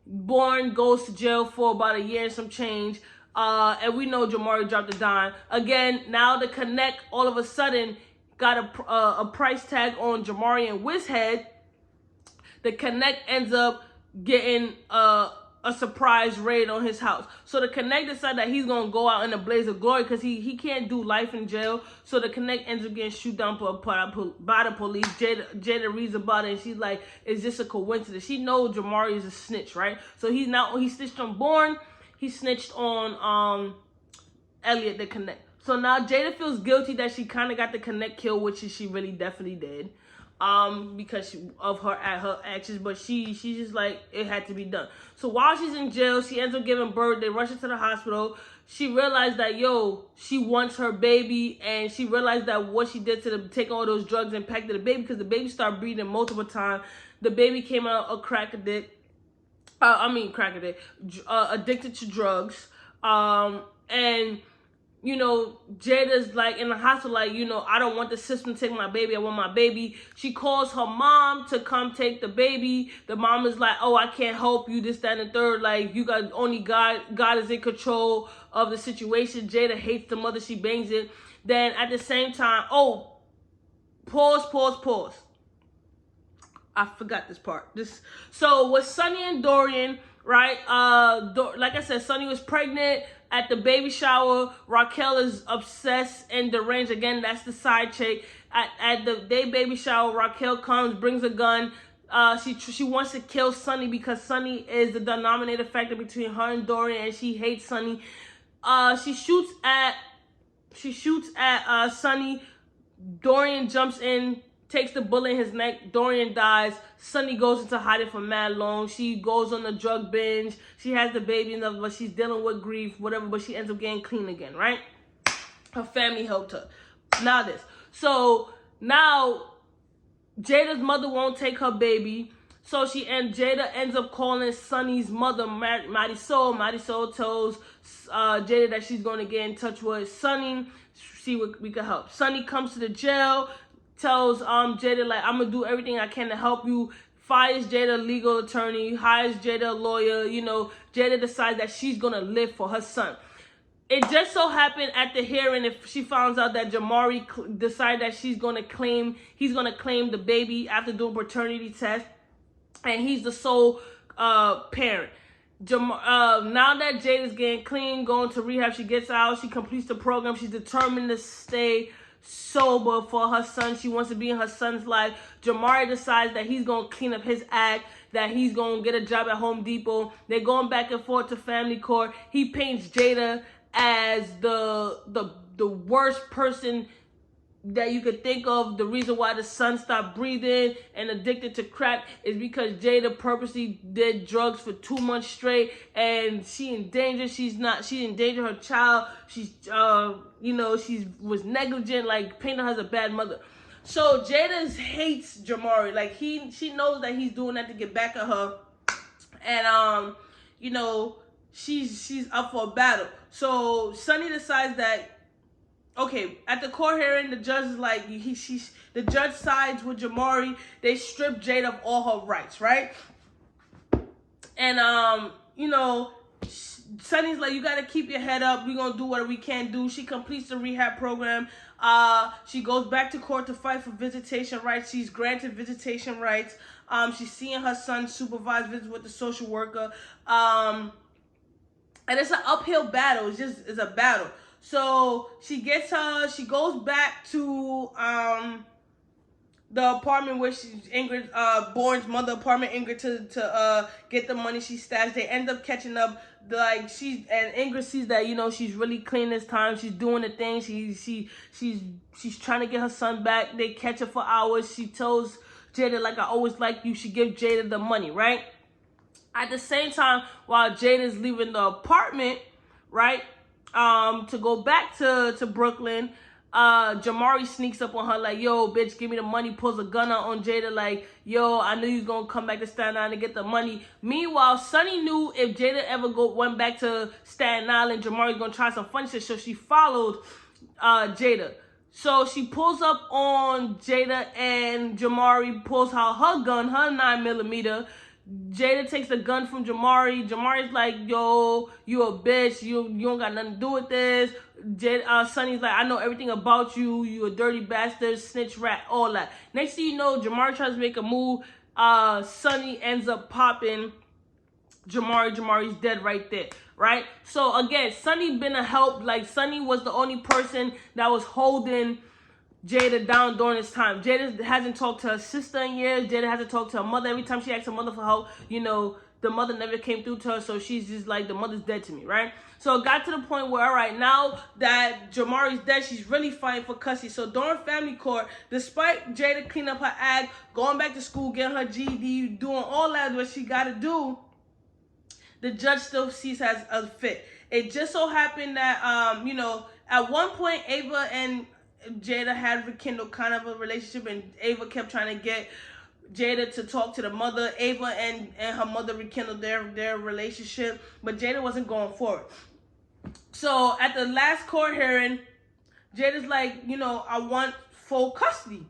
Bourne goes to jail for about 1 year and some change. And we know Jamari dropped a dime. Again, now the Connect all of a sudden got a price tag on Jamari and Wizhead. The Connect ends up getting a surprise raid on his house. So the Connect decided that he's gonna go out in a blaze of glory because he can't do life in jail. So the Connect ends up getting shoot down by the police. Jada reads about it and she's like, "Is this a coincidence?" She knows Jamari is a snitch, right? So he snitched on Bourne. He snitched on Elliot, the Connect. So now Jada feels guilty that she kind of got the Connect killed, which she really definitely did. Because of her actions, but she's just like, it had to be done. So while she's in jail, she ends up giving birth. They rush her to the hospital. She realized that, she wants her baby, and she realized that what she did to take all those drugs impacted the baby, because the baby started breathing multiple times. The baby came out a crack addict, addicted to drugs, and Jada's like in the hospital, like, I don't want the system to take my baby. I want my baby. She calls her mom to come take the baby. The mom is like, oh, I can't help you, this, that, and the third. Like, you got only God is in control of the situation. Jada hates the mother. She bangs it. Then at the same time, pause. I forgot this part. So with Sonny and Dorian, right? Like I said, Sonny was pregnant. At the baby shower, Raquel is obsessed and deranged. Again, that's the side chick. At the baby shower, Raquel comes, brings a gun. She wants to kill Sonny because Sonny is the denominator factor between her and Dorian, and she hates Sonny. She shoots at Sonny. Dorian jumps in, takes the bullet in his neck. Dorian dies. Sonny goes into hiding for mad long. She goes on a drug binge. She has the baby and stuff, but she's dealing with grief, whatever, but she ends up getting clean again, right? Her family helped her. So now Jada's mother won't take her baby. So Jada ends up calling Sonny's mother, Marisol. Marisol tells Jada that she's going to get in touch with Sonny, see what we can help. Sonny comes to the jail, tells Jada, like, I'm gonna do everything I can to help you. Fires Jada legal attorney, hires Jada a lawyer. Jada decides that she's gonna live for her son. It just so happened at the hearing, if she finds out that Jamari decided that he's gonna claim the baby after doing paternity test, and he's the sole parent. Now that Jada's getting clean, going to rehab, she gets out, she completes the program, she's determined to stay sober for her son. She wants to be in her son's life. Jamari decides that he's going to clean up his act, that he's going to get a job at Home Depot. They're going back and forth to family court. He paints Jada as the worst person that you could think of. The reason why the son stopped breathing and addicted to crack is because Jada purposely did drugs for 2 months straight, and she endangered her child. She's she was negligent, like painted her as a bad mother. So Jada hates Jamari. Like she knows that he's doing that to get back at her, and she's up for a battle. So Sonny decides that, okay, at the court hearing, the judge is like, the judge sides with Jamari. They strip Jada of all her rights, right? And Sonny's like, you gotta keep your head up. We're gonna do what we can do. She completes the rehab program. She goes back to court to fight for visitation rights. She's granted visitation rights. She's seeing her son supervised visits with the social worker. And it's an uphill battle. It's a battle. So she goes back to the apartment where Ingrid, Bourne's mother apartment, Ingrid, to get the money she stashed. They end up catching up. And Ingrid sees that, she's really clean this time. She's doing the thing. She's trying to get her son back. They catch her for hours. She tells Jada, like, I always like you. She gives Jada the money, right? At the same time, while Jada's leaving the apartment, right, to go back to Brooklyn, Jamari sneaks up on her like, yo, bitch, give me the money, pulls a gun out on Jada like, yo, I knew you was gonna come back to Staten Island to get the money. Meanwhile, Sonny knew if Jada ever went back to Staten Island, Jamari was gonna try some funny shit, so she followed Jada. So she pulls up on Jada, and Jamari pulls out her gun, her 9mm. Jada takes the gun from Jamari. Jamari's like, yo, you a bitch. You don't got nothing to do with this. Sonny's like, I know everything about you. You a dirty bastard, snitch, rat, all that. Next thing you know, Jamari tries to make a move. Sonny ends up popping Jamari. Jamari's dead right there, right? So again, Sonny been a help. Like, Sonny was the only person that was holding Jada down during this time. Jada hasn't talked to her sister in years. Jada hasn't talked to her mother. Every time she asked her mother for help, the mother never came through to her, so she's just like, the mother's dead to me, right? So it got to the point where, all right, now that Jamari's dead, she's really fighting for custody. So during family court, despite Jada cleaning up her act, going back to school, getting her GED, doing all that what she got to do, the judge still sees her as fit. It just so happened that, at one point, Ava and Jada had rekindled kind of a relationship, and Ava kept trying to get Jada to talk to the mother. Ava and her mother rekindled their relationship, but Jada wasn't going for it. So at the last court hearing, Jada's like, I want full custody.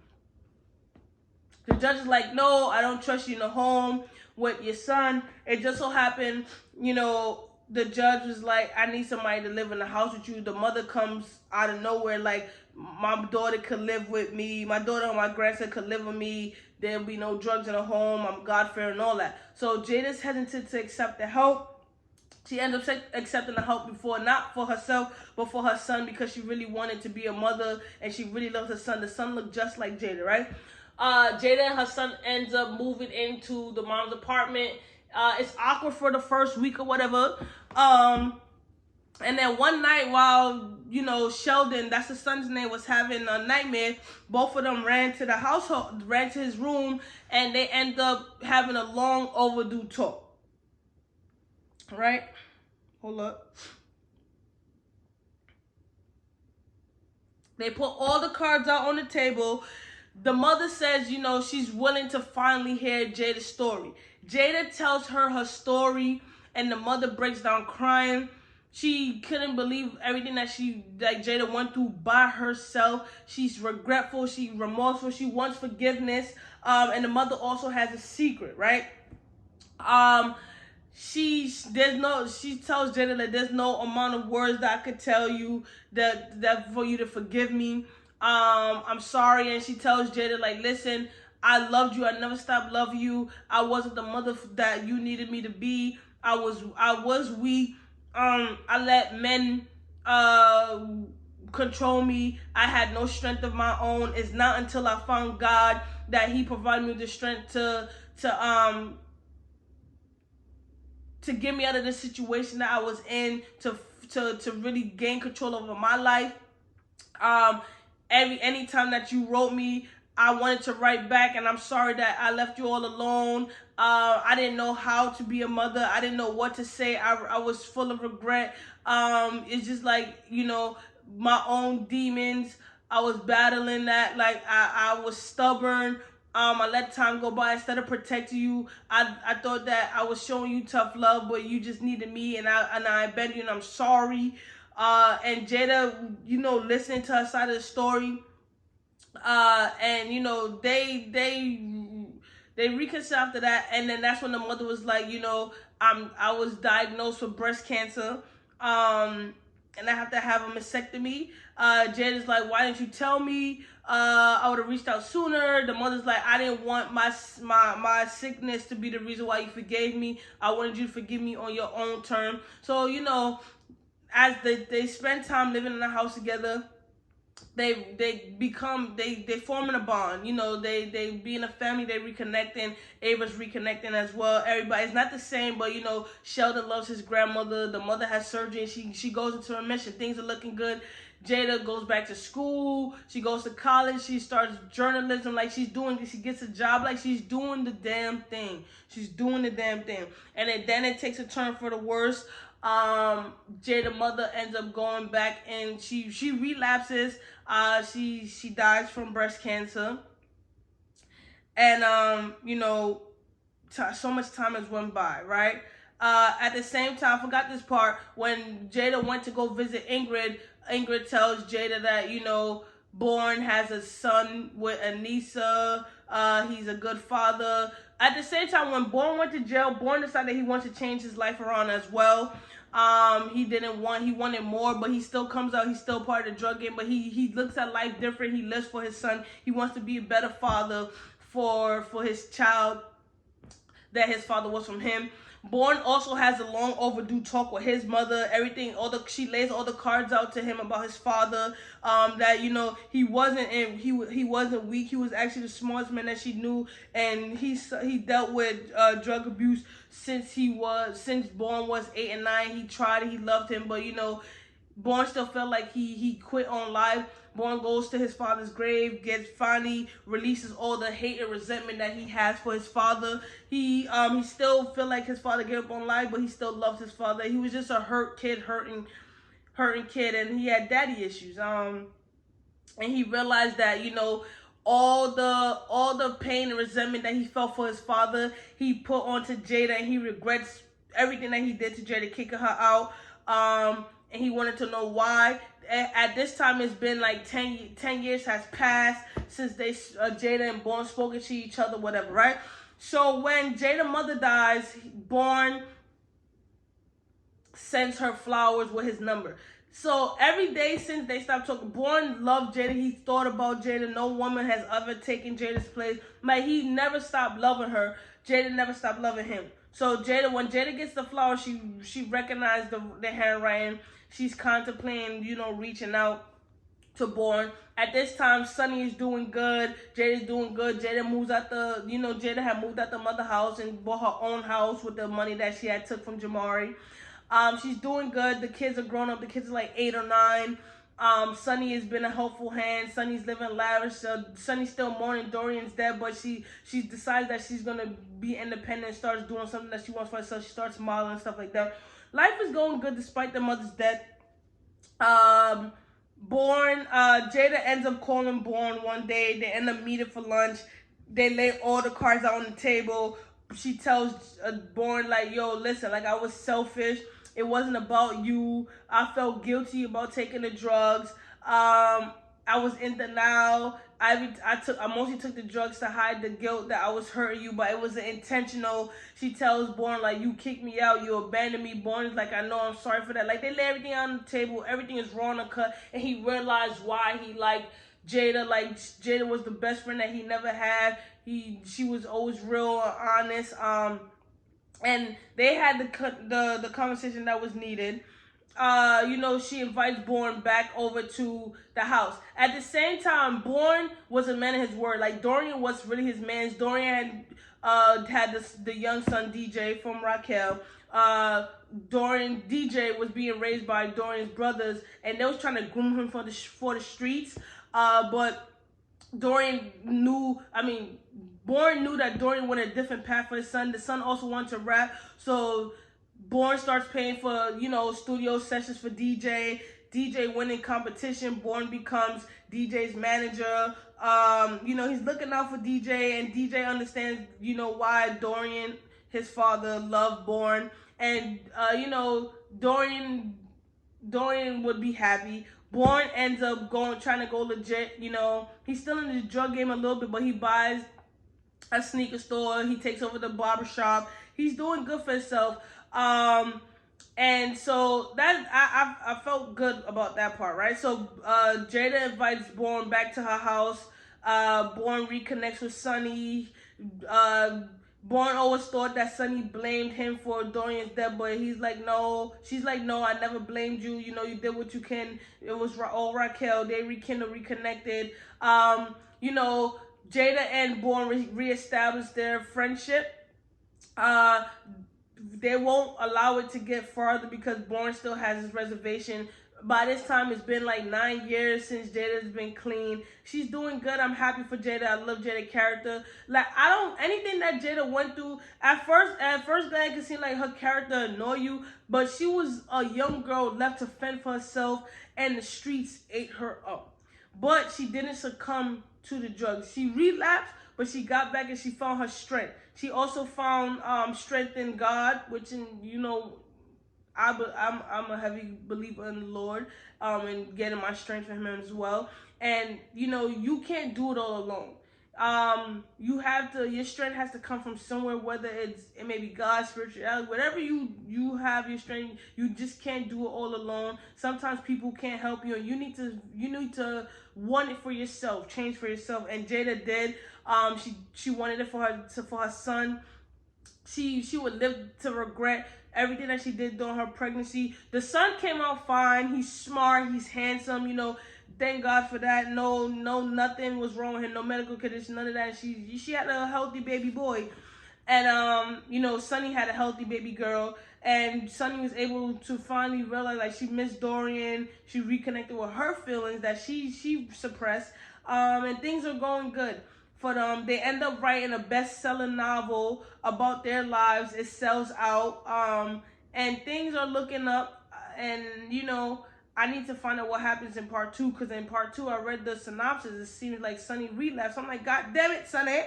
The judge is like, no, I don't trust you in the home with your son. It just so happened, the judge was like, I need somebody to live in the house with you. The mother comes out of nowhere like, my daughter could live with me. My daughter and my grandson could live with me. There'll be no drugs in the home. I'm God-fearing and all that. So Jada's hesitant to accept the help. She ends up accepting the help before, not for herself, but for her son, because she really wanted to be a mother, and she really loves her son. The son looked just like Jada, right? Jada and her son ends up moving into the mom's apartment. It's awkward for the first week or whatever. And then one night while, Sheldon, that's the son's name, was having a nightmare, both of them ran to the household, ran to his room, and they end up having a long overdue talk. Right? Hold up. They put all the cards out on the table. The mother says, she's willing to finally hear Jada's story. Jada tells her story, and the mother breaks down crying. She couldn't believe everything that Jada went through by herself. She's regretful. She's remorseful. She wants forgiveness. And the mother also has a secret, right? She tells Jada that there's no amount of words that I could tell you that for you to forgive me. I'm sorry. And she tells Jada, like, listen, I loved you. I never stopped loving you. I wasn't the mother that you needed me to be. I was weak. I let men control me. I had no strength of my own. It's not until I found God that He provided me with the strength to get me out of the situation that I was in, to really gain control over my life. Um, anytime that you wrote me, I wanted to write back, and I'm sorry that I left you all alone. I didn't know how to be a mother. I didn't know what to say. I was full of regret. It's just like, my own demons. I was battling that. Like, I was stubborn. I let time go by. Instead of protecting you, I thought that I was showing you tough love, but you just needed me, and I begged you, and I'm sorry. And Jada, listening to her side of the story, and they reconciled after that, and then that's when the mother was like, I was diagnosed with breast cancer, and I have to have a mastectomy. Jada's like, why didn't you tell me? I would have reached out sooner. The mother's like, I didn't want my sickness to be the reason why you forgave me. I wanted you to forgive me on your own term. So, as they spend time living in the house together, they forming a bond. They being a family, they reconnecting. Ava's reconnecting as well. Everybody's not the same, but Sheldon loves his grandmother. The mother has surgery, and she goes into remission. Things are looking good. Jada goes back to school. She goes to college. She starts journalism. Like, she gets a job. Like, she's doing the damn thing. And then it takes a turn for the worse. Jada mother ends up going back, and she relapses. She dies from breast cancer. And so much time has went by, right? At the same time, I forgot this part, when Jada went to go visit Ingrid tells Jada that, Bourne has a son with Anissa. He's a good father. At the same time, when Bourne went to jail, Bourne decided he wanted to change his life around as well. He wanted more, but he still comes out. He's still part of the drug game, but he looks at life different. He lives for his son. He wants to be a better father for his child that his father was from him. Bourne also has a long overdue talk with his mother. She lays all the cards out to him about his father. That he wasn't weak. He was actually the smartest man that she knew, and he dealt with drug abuse since Bourne was 8 and 9. He tried. He loved him, but Bourne still felt like he quit on life. Bourne goes to his father's grave, finally releases all the hate and resentment that he has for his father. He still feel like his father gave up on life, but he still loves his father. He was just a hurting kid, and he had daddy issues. And he realized that all the pain and resentment that he felt for his father, he put onto Jada, and he regrets everything that he did to Jada, kicking her out. And he wanted to know why. At this time, it's been like 10 years has passed since Jada and Bourne spoken to each other, whatever, right? So when Jada's mother dies, Bourne sends her flowers with his number. So every day since they stopped talking, Bourne loved Jada. He thought about Jada. No woman has ever taken Jada's place. Like, he never stopped loving her. Jada never stopped loving him. So when Jada gets the flowers, she recognized the handwriting. She's contemplating, reaching out to Bourne. At this time, Sonny is doing good. Jada's doing good. Jada moves out Jada had moved out the mother house and bought her own house with the money that she had took from Jamari. She's doing good. The kids are grown up. The kids are like 8 or 9. Sonny has been a helpful hand. Sonny's living lavish. Sonny's still mourning Dorian's death, but she decides that she's gonna be independent and starts doing something that she wants for herself. She starts modeling and stuff like that. Life is going good despite the mother's death. Jada ends up calling Bourne one day. They end up meeting for lunch. They lay all the cards out on the table. She tells Bourne, like, yo, listen, like, I was selfish. It wasn't about you. I felt guilty about taking the drugs. I was in denial. I mostly took the drugs to hide the guilt that I was hurting you, but it wasn't intentional. She tells Bourne, like, you kicked me out, you abandoned me. Bourne is like, I know, I'm sorry for that. Like, they lay everything on the table. Everything is raw and cut, and he realized why he liked Jada. Like, Jada was the best friend that he never had. She was always real honest. And they had the conversation that was needed. she invites Bourne back over to the house. At the same time, Bourne was a man of his word. Like, Dorian was really his man's. Dorian had the young son DJ from Raquel. DJ was being raised by Dorian's brothers, and they was trying to groom him for the streets. But Dorian knew, Bourne knew that Dorian wanted a different path for his son. The son also wanted to rap, so Bourne starts paying for, studio sessions for DJ. DJ winning competition. Bourne becomes DJ's manager. He's looking out for DJ, and DJ understands, why Dorian, his father, loved Bourne. And, Dorian would be happy. Bourne ends up trying to go legit. He's still in the drug game a little bit, but he buys a sneaker store. He takes over the barbershop. He's doing good for himself. And so that I felt good about that part, right? So Jada invites Bourne back to her house. Bourne reconnects with Sonny. Bourne always thought that Sonny blamed him for Dorian's death, but he's like, no. She's like, no, I never blamed you. You did what you can. It was all Raquel. They reconnected. Jada and Bourne reestablished their friendship. They won't allow it to get farther because Bourne still has his reservation. By this time, it's been like 9 years since Jada's been clean. She's doing good. I'm happy for Jada. I love Jada's character. Like, anything that Jada went through, at first glance, it could seem like her character annoy you, but she was a young girl left to fend for herself, and the streets ate her up. But she didn't succumb to the drugs. She relapsed, but she got back and she found her strength. She also found strength in God, which, I'm a heavy believer in the Lord, and getting my strength from Him as well. And you can't do it all alone. Your strength has to come from somewhere, whether it may be God, spirituality, whatever you have your strength. You just can't do it all alone. Sometimes people can't help you, and you need to want it for yourself, change for yourself. And Jada did. She wanted it for her son. She would live to regret everything that she did during her pregnancy. The son came out fine. He's smart. He's handsome. Thank God for that. No, nothing was wrong with him. No medical condition, none of that. She had a healthy baby boy. And, Sonny had a healthy baby girl. And Sonny was able to finally realize, like, she missed Dorian. She reconnected with her feelings that she suppressed. And things are going good for them. They end up writing a best-selling novel about their lives. It sells out. And things are looking up. And, I need to find out what happens in part 2, because in part 2, I read the synopsis. It seems like Sonny relapsed. I'm like, God damn it, Sonny.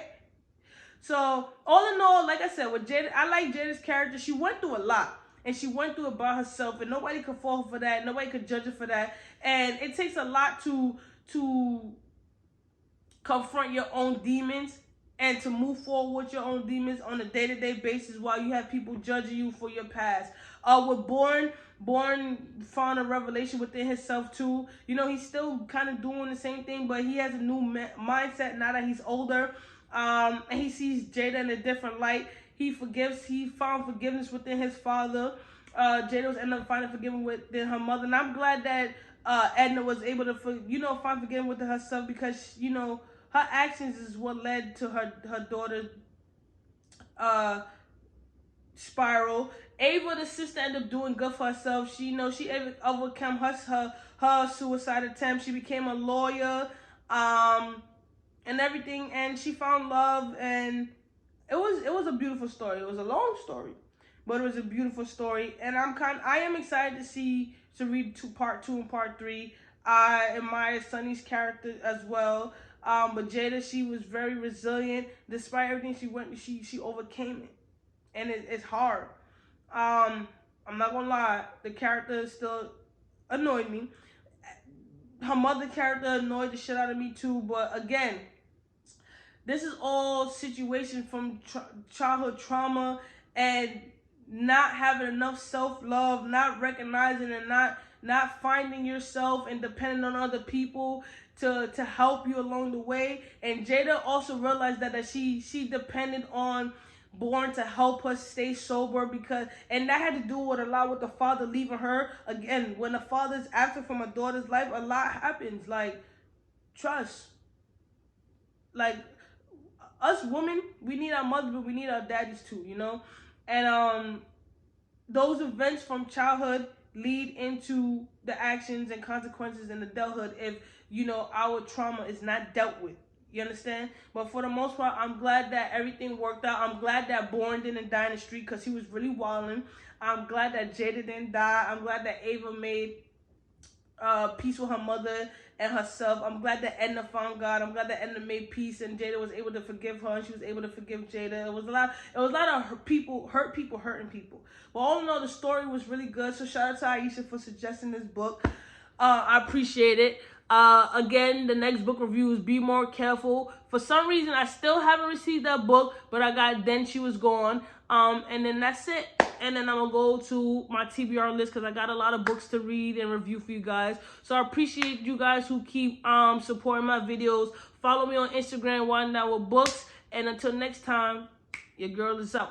So, all in all, like I said, with Jada, I like Jada's character. She went through a lot, and she went through it by herself, and nobody could fault her for that. Nobody could judge her for that. And it takes a lot to confront your own demons and to move forward with your own demons on a day-to-day basis while you have people judging you for your past. With Bourne found a revelation within himself too. He's still kind of doing the same thing, but he has a new mindset now that he's older. And he sees Jada in a different light. He found forgiveness within his father. Jada was ended up finding forgiveness within her mother. And I'm glad that Edna was able to find forgiveness within herself, because her actions is what led to her daughter's spiral. Ava, the sister, ended up doing good for herself. She overcame her suicide attempt. She became a lawyer, and everything, and she found love, and it was a beautiful story. It was a long story, but it was a beautiful story, and I am excited to read part 2 and part 3. I admire Sonny's character as well. But Jada, she was very resilient. Despite everything she went through, she overcame it. And it's hard. I'm not gonna lie, the character still annoyed me. Her mother character annoyed the shit out of me too. But again, this is all situation from childhood trauma and not having enough self-love, not recognizing and not finding yourself and depending on other people to help you along the way. And Jada also realized that she depended on born to help her stay sober, because, and that had to do with a lot with the father leaving her. Again, when the father's absent from a daughter's life, a lot happens. Like, trust. Like, us women, we need our mothers, but we need our daddies too, you know? And those events from childhood lead into the actions and consequences in adulthood if, you know, our trauma is not dealt with. You understand? But for the most part, I'm glad that everything worked out. I'm glad that Bourne didn't die in the street because he was really wilding. I'm glad that Jada didn't die. I'm glad that Ava made peace with her mother and herself. I'm glad that Edna found God. I'm glad that Edna made peace and Jada was able to forgive her and she was able to forgive Jada. It was a lot of people hurting people. But all in all, the story was really good. So shout out to Aisha for suggesting this book. I appreciate it. Again, the next book review is Be More Careful. For some reason, I still haven't received that book, but I got Then She Was Gone. And then that's it. And then I'm going to go to my TBR list because I got a lot of books to read and review for you guys. So I appreciate you guys who keep supporting my videos. Follow me on Instagram, Winding Down with Books. And until next time, your girl is out.